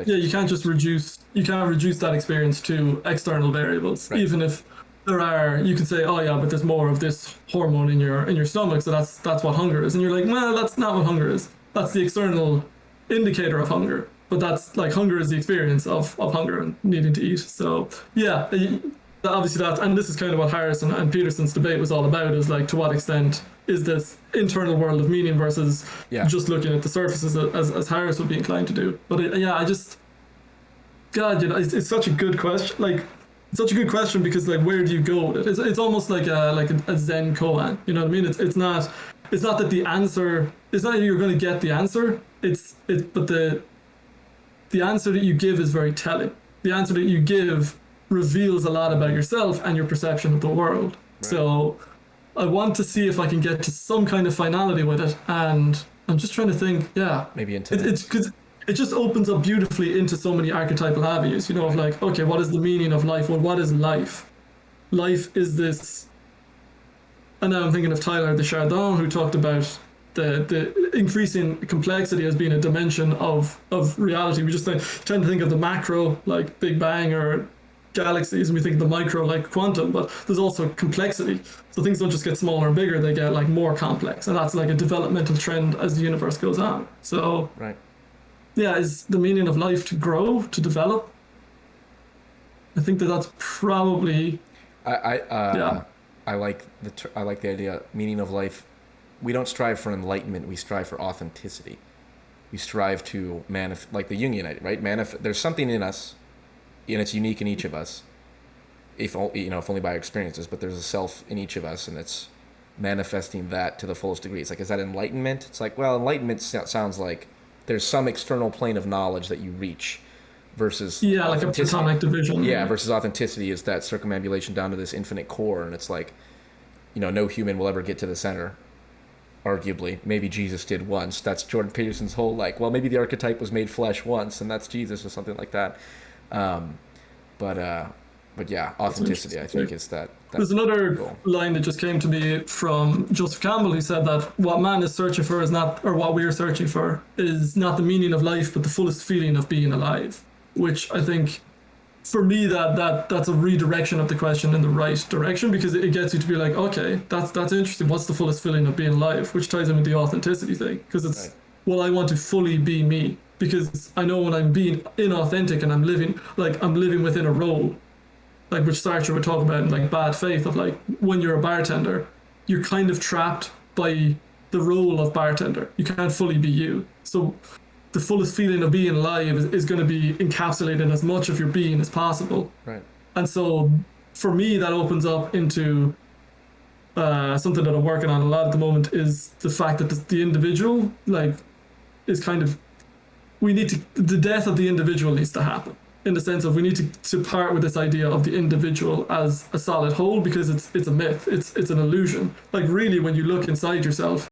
Yeah, you can't reduce that experience to external variables, right. Even if there are, you can say, oh yeah, but there's more of this hormone in your stomach, so that's what hunger is. And you're like, well, that's not what hunger is. That's the external indicator of hunger. But that's like, hunger is the experience of hunger and needing to eat. So yeah, obviously and this is kind of what Harrison and Peterson's debate was all about, is like, to what extent is this internal world of meaning versus just looking at the surfaces, as Harris would be inclined to do. But it's such a good question. Like, such a good question, because like, where do you go with it? It's almost like a Zen koan. You know what I mean? It's not that the answer. It's not that you're going to get the answer. But the answer that you give is very telling. The answer that you give reveals a lot about yourself and your perception of the world. Right. So I want to see if I can get to some kind of finality with it, and I'm just trying to think. Yeah, maybe into it's because it just opens up beautifully into so many archetypal avenues, you know, of like, okay, what is the meaning of life? Well, what is life? Life is this, and now I'm thinking of Tyler de Chardin, who talked about the increasing complexity as being a dimension of reality. We just tend to think of the macro, like Big Bang or galaxies, and we think of the micro, like quantum, but there's also complexity. So things don't just get smaller and bigger, they get like more complex. And that's like a developmental trend as the universe goes on. So, Right. Yeah, is the meaning of life to grow, to develop? I think that's probably... I like the idea, meaning of life. We don't strive for enlightenment, we strive for authenticity. We strive to like the Jungian idea, right? There's something in us, and it's unique in each of us, if only by our experiences, but there's a self in each of us, and it's manifesting that to the fullest degree. It's like, is that enlightenment? It's like, well, enlightenment sounds like there's some external plane of knowledge that you reach, versus like a platonic division. Yeah, versus authenticity is that circumambulation down to this infinite core, and it's like, no human will ever get to the center. Arguably, maybe Jesus did once. That's Jordan Peterson's whole well, maybe the archetype was made flesh once, and that's Jesus or something like that. But yeah, authenticity, I think, is that. There's another goal. Line that just came to me from Joseph Campbell, who said that what man is searching for is not, or what we are searching for is not the meaning of life, but the fullest feeling of being alive. Which I think, for me, that's a redirection of the question in the right direction, because it gets you to be like, okay, that's interesting. What's the fullest feeling of being alive? Which ties in with the authenticity thing, because it's, right. Well, I want to fully be me, because I know when I'm being inauthentic and I'm living within a role, like which Sartre would talk about in like Bad Faith, of like, when you're a bartender, you're kind of trapped by the role of bartender. You can't fully be you. So the fullest feeling of being alive is going to be encapsulated as much of your being as possible. Right. And so for me, that opens up into something that I'm working on a lot at the moment, is the fact that the individual, like, is kind of, the death of the individual needs to happen, in the sense of we need to part with this idea of the individual as a solid whole, because it's a myth, it's an illusion. Like, really, when you look inside yourself,